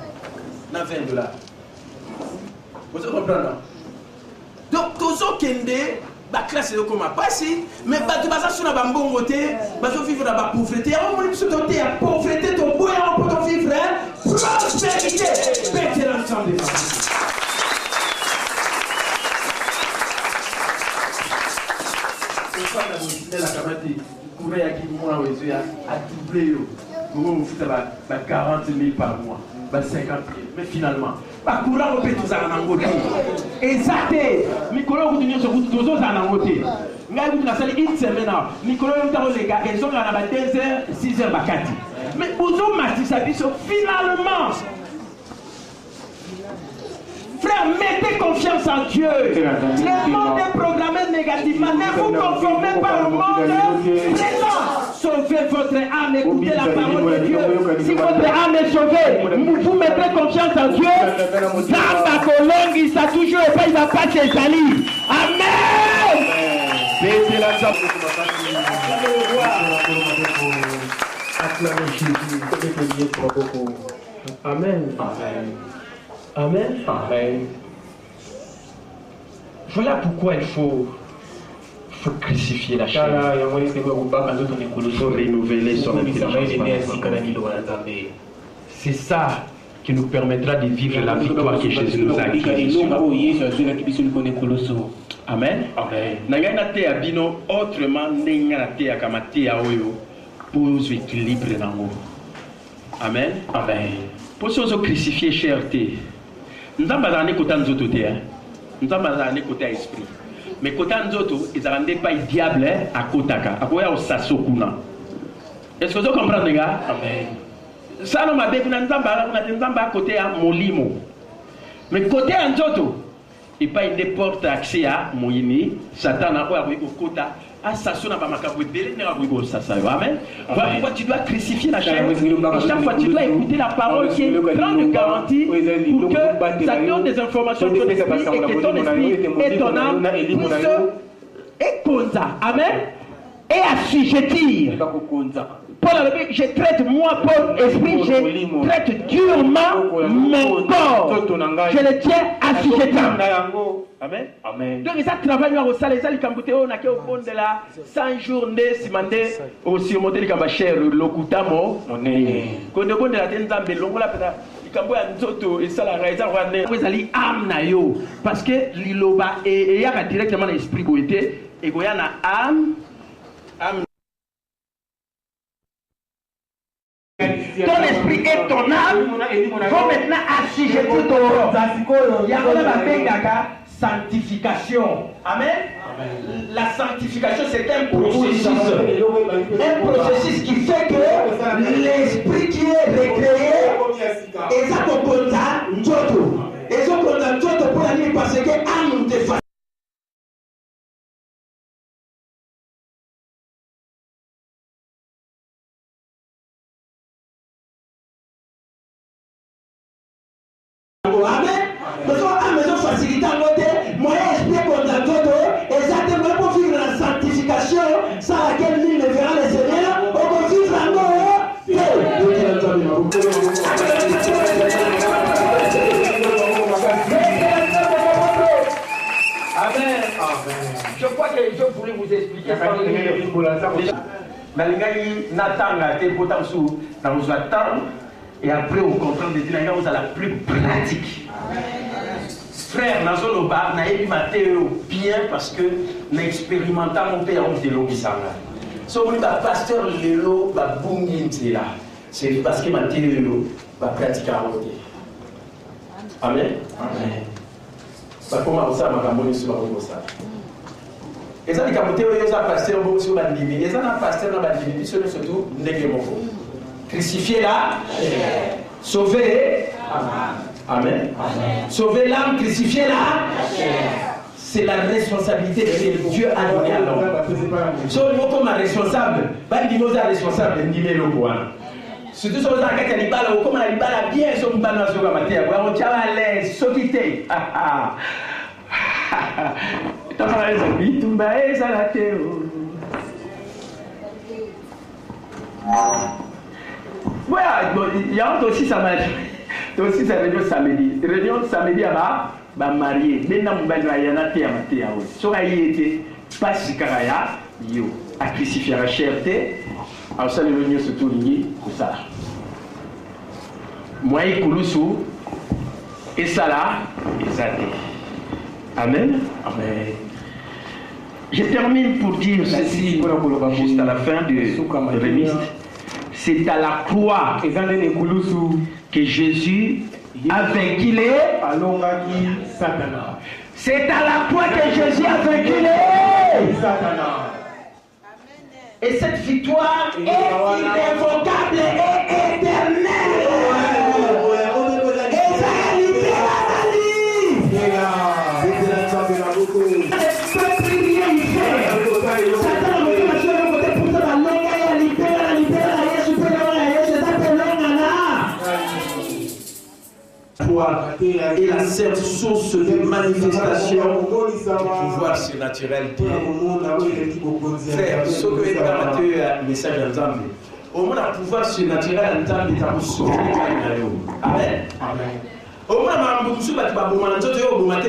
On a $20. Vous comprenez? Donc, tous ceux qui ont la classe de comment passer, mais pas de base sur la bambou côté, pas de vivre dans la pauvreté. On va se doter à pauvreté, ton boy, on peut vivre prospérité. Péter l'ensemble des familles. C'est ça la camarade. Courir à qui moi à doubler. Vous faites 40 000 par mois, 50 000. Mais finalement, par courant au pétou à Nangote. Exact. Nicolas, vous tenez sur vous tous à Nangote. Vous avez une semaine. Nicolas, vous avez les gars, ils ont à 2h, 6h, 4h. Mais vous avez mati sa vie finalement. Frère, mettez confiance en Dieu. Le monde est programmé négativement. Ne vous conformez pas au monde présent. Sauvez votre âme, écoutez la parole de Dieu. Si votre âme est sauvée, vous mettez confiance en Dieu. Dans ma colonne, il s'est toujours et pas il va pas chez Sali. Amen. Amen. Amen. Amen. Amen. Voilà pourquoi il faut crucifier la chair. Il faut renouveler son intelligence. C'est ça qui nous permettra de vivre la victoire que Jésus nous a acquise. Amen. Nangana te abino autrement nenga te akamate ya oyo pour équilibre nango. Amen. Amen. Pour se crucifier cherté. Nous avons besoin de côté nzoto te hein. Nous avons besoin de côté esprit. Mais côté nzoto, ils rendent pas diable à kotaka. Akoya osasokuna. Est-ce que vous comprenez gars? Amen. Ça non m'a bien kuna nzamba côté à molimo. Mais côté nzoto et pas une porte accès à Moïni, Satan a quoi avec Kota, assassin à Bamakabu, Amen. Voilà pourquoi tu dois crucifier la chair. Chaque fois tu dois écouter la parole qui est grande garantie pour que ça donne des informations sur ton esprit et que ton esprit et ton âme puissent écouter. Amen. Et assujettir. Paul a dit, je traite moi, Paul, esprit, je traite durement mon corps. Je le tiens assujettant. Amen. Amen. Donc, ça travaille au salaire, ça, les Camboutés, on a qu'au fond de la 100 journées, si mandé, aussi au modèle Cambacher, le Koutamo, on est. Quand on est à Tenzambe, l'on l'a fait. Et ça, la raison, vous allez amener, parce que l'iloba et il y a directement l'esprit goïté, et il y a âme. Ton esprit et ton âme vont maintenant assujettir ton corps. Il y a une sanctification. Amen. La sanctification, c'est un processus. Un processus qui fait que l'esprit qui est recréé, et ça qu'on compte à Njoto. Et ça qu'on a Njoto pour la nuit parce que âme te fait. Amen. Nous sommes à maison facilité à côté. Moi, esprit contre Toto. Exactement pour vivre la sanctification sans laquelle nul ne verra le Seigneur. On peut vivre encore. Amen. Je crois que je voulais vous expliquer. Et après, au contraire, de dire que vous êtes la plus pratique. Frère, dans le bar, nous avons bien parce que nous expérimentons mon père de l'eau qui s'en va. Si vous êtes pasteur, l'eau va bonger là. C'est parce que ma théorie va pratiquer à côté. Amen. Amen. Ça commence à m'accompagner sur la ça. Et ça, les capotés, ils ont pasteur, ils ont bandimé. Ils ont pasteur, ils ont bandimé, surtout, négativement. Crucifier la chair. Sauver. Amen. Amen. Sauver l'âme, crucifier la chair. C'est la responsabilité que Dieu a donnée à l'homme. Si on est comme un responsable, il y a un responsable de le point. Surtout si on a un cannibale, comme on a bien, si on a un sur la matière, on tient à l'aise, s'occuper. Voilà, il y a aussi ça m'a aussi ça réunion samedi. Réunion samedi à marié. Maintenant mon bel marié na té amaté awo. So ayi été pas sikaraya yo a crucifier la cherté. Alors ça le réunion surtout lié pour ça. Moi ikulusu et ça là exacté. Amen. Amen. Je termine pour dire ceci juste à la fin de remise. C'est à la croix que Jésus a vaincu les. C'est à la croix que Jésus a vaincu les. Et cette victoire est irrévocable et éternelle. Et ça a libéré et la seule source de manifestation du pouvoir surnaturel de frère. Ce que est un message ensemble. Au moins, le pouvoir surnaturel ensemble est à vous sauver. Amen. Amen. Au moins, ma boussou va te pas bon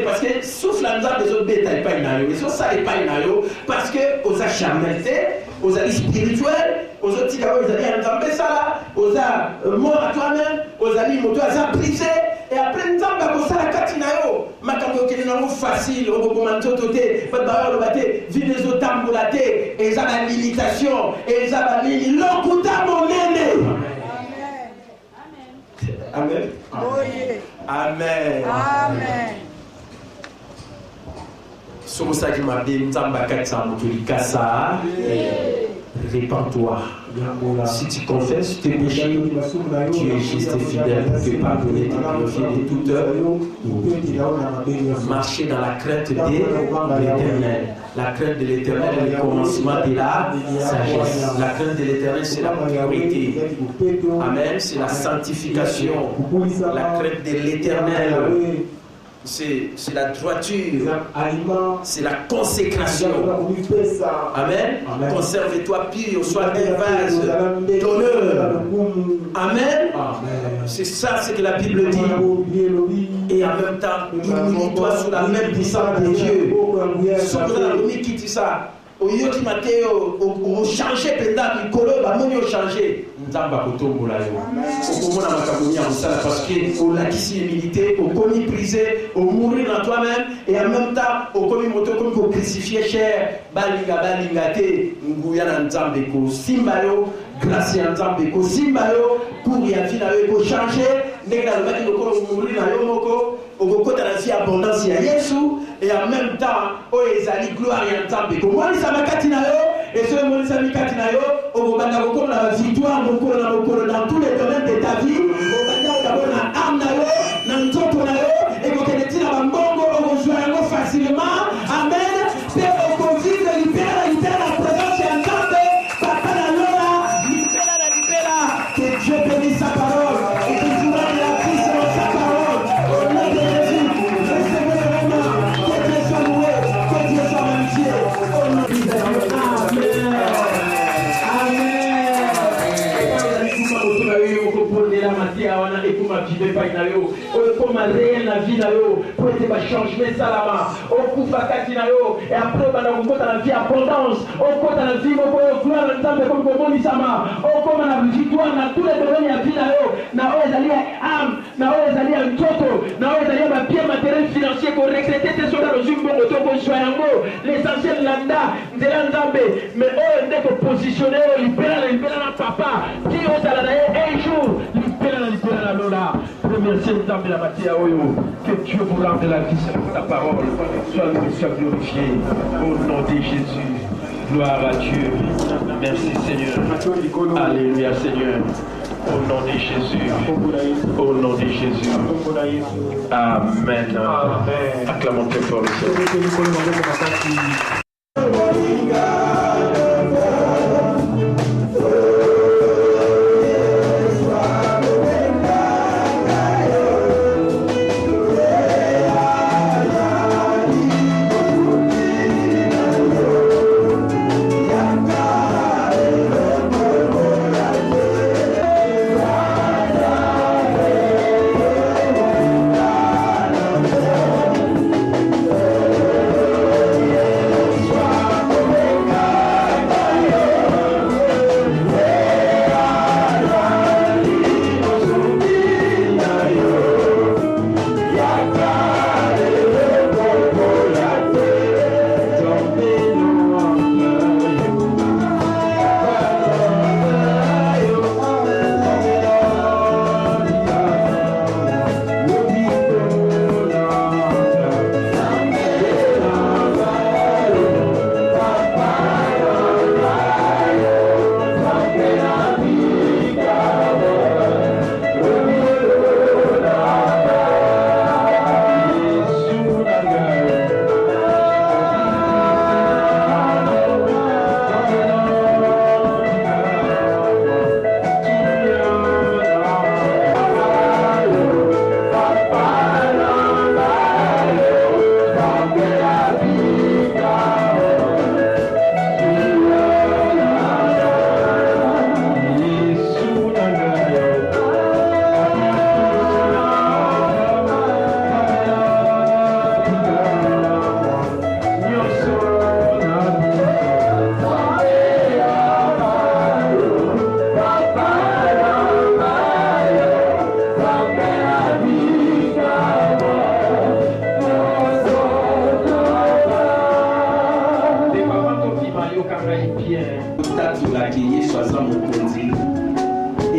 parce que sauf la nzambe des autres bêtes pas inayo. Et sauf ça n'est pas inayo parce que aux a charnalité, aux a spirituels, aux autres tigao, aux a nzambe ça là, aux a mort à toi-même, aux a moto à brisé. Et après nzambe à ça la katinayo. Makambo qui est facile, au moment toté, pas de barrière le baté, vide les autres tambulaté, et ça la limitation, et ça la ligne, l'okuta mon nene. Amen. Amen. Amen. Somo ça qui m'a dit nzamba katsa mutulika ça. Répands-toi. Si tu confesses tes péchés, tu es juste et fidèle pour te pardonner, te purifier de toute œuvre. Marcher dans la crainte de l'Éternel. La crainte de l'Éternel est le commencement de la sagesse. La crainte de l'Éternel, c'est la priorité. Amen. C'est la sanctification. La crainte de l'Éternel, c'est la droiture, c'est la consécration. Amen. Conserve-toi pur, sois un vase d'honneur. Amen. C'est ça ce que la Bible dit. Et en même temps, humilie-toi sous la même puissance de Dieu. Ce que vous avez qui dit ça. Au lieu de Matteo, au changer pendant Nicolo, bah mon yo changer. Nzamba kotombola yo. Au moment na makabonia on ça parce que au lakisi humilité, au commis brisé, au mourir dans toi-même et en même temps au commis moto comme ko crucifier cher, balinga te nguya na nzambe ko simba yo, grâce ya nzambe ko simba yo pour ya vie na yo ko changer, ndeka le baki ko mourir na yo moko, au kokota na vie abondance ya Yesu. Et en même temps, oh ezali gloire ya nzambe. Comment ça va katinayo? Et ce moment ça katinayo, au banda ko la victoire dans tous les domaines de ta vie. Au banda d'abord na âme nayo, na nzoto nayo, et ko keneti na mbongo au joindre facilement. Amen. C'est au Covid libérer la présence ya nzambe. Papa na lola, libéra. Que Dieu bénisse sa parole. Et que tu vas la vie selon sa parole. Au nom de Jésus. La vie pour être changement salama au coup et après la vie abondance au côté la vie au gloire ensemble comme comme sama au comme la victoire dans tous les domaines ya vie na ezali âme na ezali ntoto na ezali ba bien matériel financier ko recruter tes soldats dans une bonne auto yango l'essentiel landa nzela nzambe mais ndeko positionner libéral na papa qui osala na un jour libéral la lola. Remerciez le la matière. Que Dieu vous rende la vie sur ta parole. Sois glorifié. Au nom de Jésus. Gloire à Dieu. Merci Seigneur. Alléluia Seigneur. Au nom de Jésus. Au nom de Jésus. Amen. Acclamons très fort le Seigneur.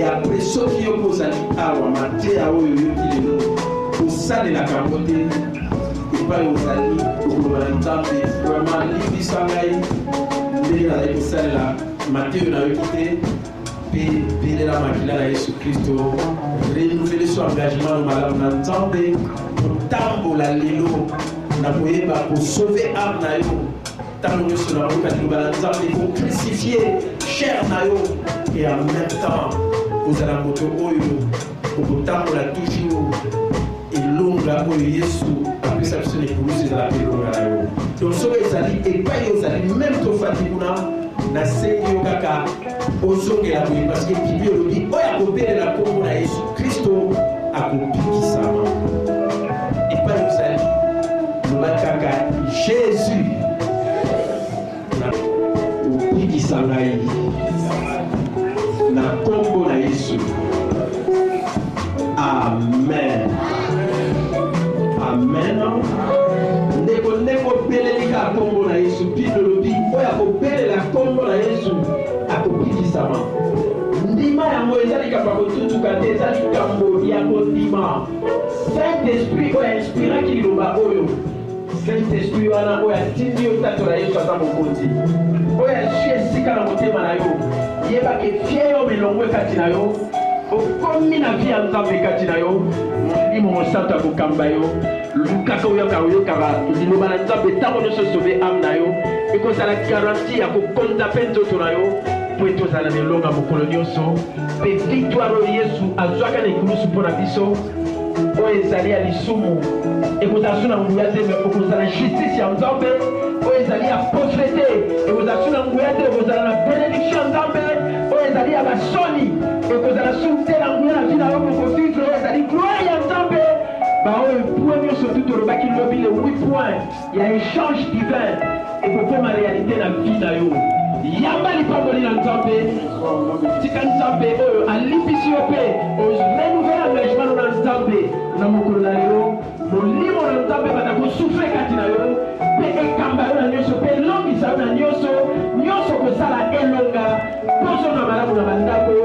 Et après, ce qui est opposé à Wamate, à Oyo, au sein de la capote, et pas aux alliés, au Romantambe, vraiment, l'Ibissangaï, les Sallah, Matthieu n'a quitté, et la maquilla à Jésus-Christ, renouveler son engagement au malade, n'entendez, pour tambo la lilo, n'a pas pour sauver âme naïo. Tant sur la route il faut crucifier cher nayo et en même temps vous allez moto oyo pour temps la toujours et longa oyo yesu après ça c'est les pouces de la longa nayo donc ce que ça dit et pas aux amis même to fatiguna na sengi kaka ozonge la boye parce que Bible le dit oya kopere la kombo na Yesu Kristo akopikisa et pas aux amis le kaka Jésus Sangai na kombo na Yesu. Amen. Amen. Neko belelika kombo na Yesu. Pino lobi oya ko belela kombo na Yesu akopikisa ma. Ndima yango ezali kapako tutuka te ezali kambo ya kondima. Saint-Esprit oya inspira kiloba oyo. Saint-Esprit wana oya tindi otatola Yesu ata mokonzi. Oya esika na motema na yo yeba ke fie yo milongwe kati na yo okomi na vie ya Nzambe kati na yo molimo mosantu akokamba yo lukaka oyokaka liloba na Nzambe ntango nyonso sauve ame na yo ekozala garanti ya kokonza mpe nzoto na yo po etozala na elonga mokolo nyonso mpe victoire oyo Yesu azwaka na ekulusu mpo na biso oyo ezali ya lisumu ekozala so na nguya te me okozala justice ya Nzambe oyo ezali ya pauvreté ekozala so na nguya te ekozala na bénédiction ya Nzambe oyo ezali ya basoni ekozala so te na nguya na vi na yo mokovivre oyo ezali gloire ya Nzambe baoyo point nyonso tu tolobaki lobi le 8 points ya échange divin ekokoma réalité na vi na yo yamba lipamboli na Nzambe tika Nzambe oyo alipisi yo mpe orenouveler engagement na Nzambe na mokolo na yo molimo na Nzambe bata kosufle kati na yo mpe ekamba yo na nyonso mpe elongisa yo na nyonso kosala elonga poso na malamu na bandako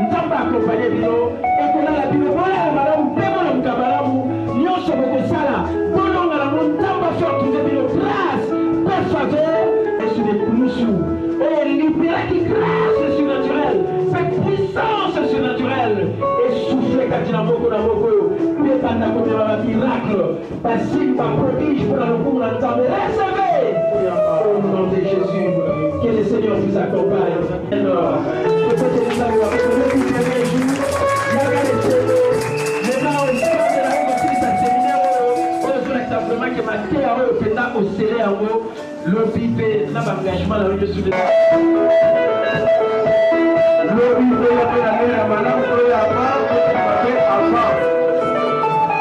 Nzambe akompanye bino ekolala bino bolala malamu mpe bolamuka malamu nyonso bokosala bolonga na mo Nzambe afi otrouve bino grâce mpe faveur esu de kulusu et libéraki grâce surnaturelle cette puissance surnaturelle et souffler katina moko na moko pe banda komema ba miracle basigne ba prodige pour la lokumu na Nzambe recevez au nom de Jésus que le Seigneur vous accompagne alors peut-être que nous allons avec le plus de jours yaga le Seigneur maintenant on sait que la robe Christ a séminaire on a simplement que ma terre au penda au serré en haut le bibé n'a pas engagement dans le sous le bibé ya pe na mera malamu to ya pa pe avant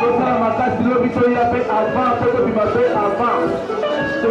to sala makasi lo bito ya pe avant to bibé avant to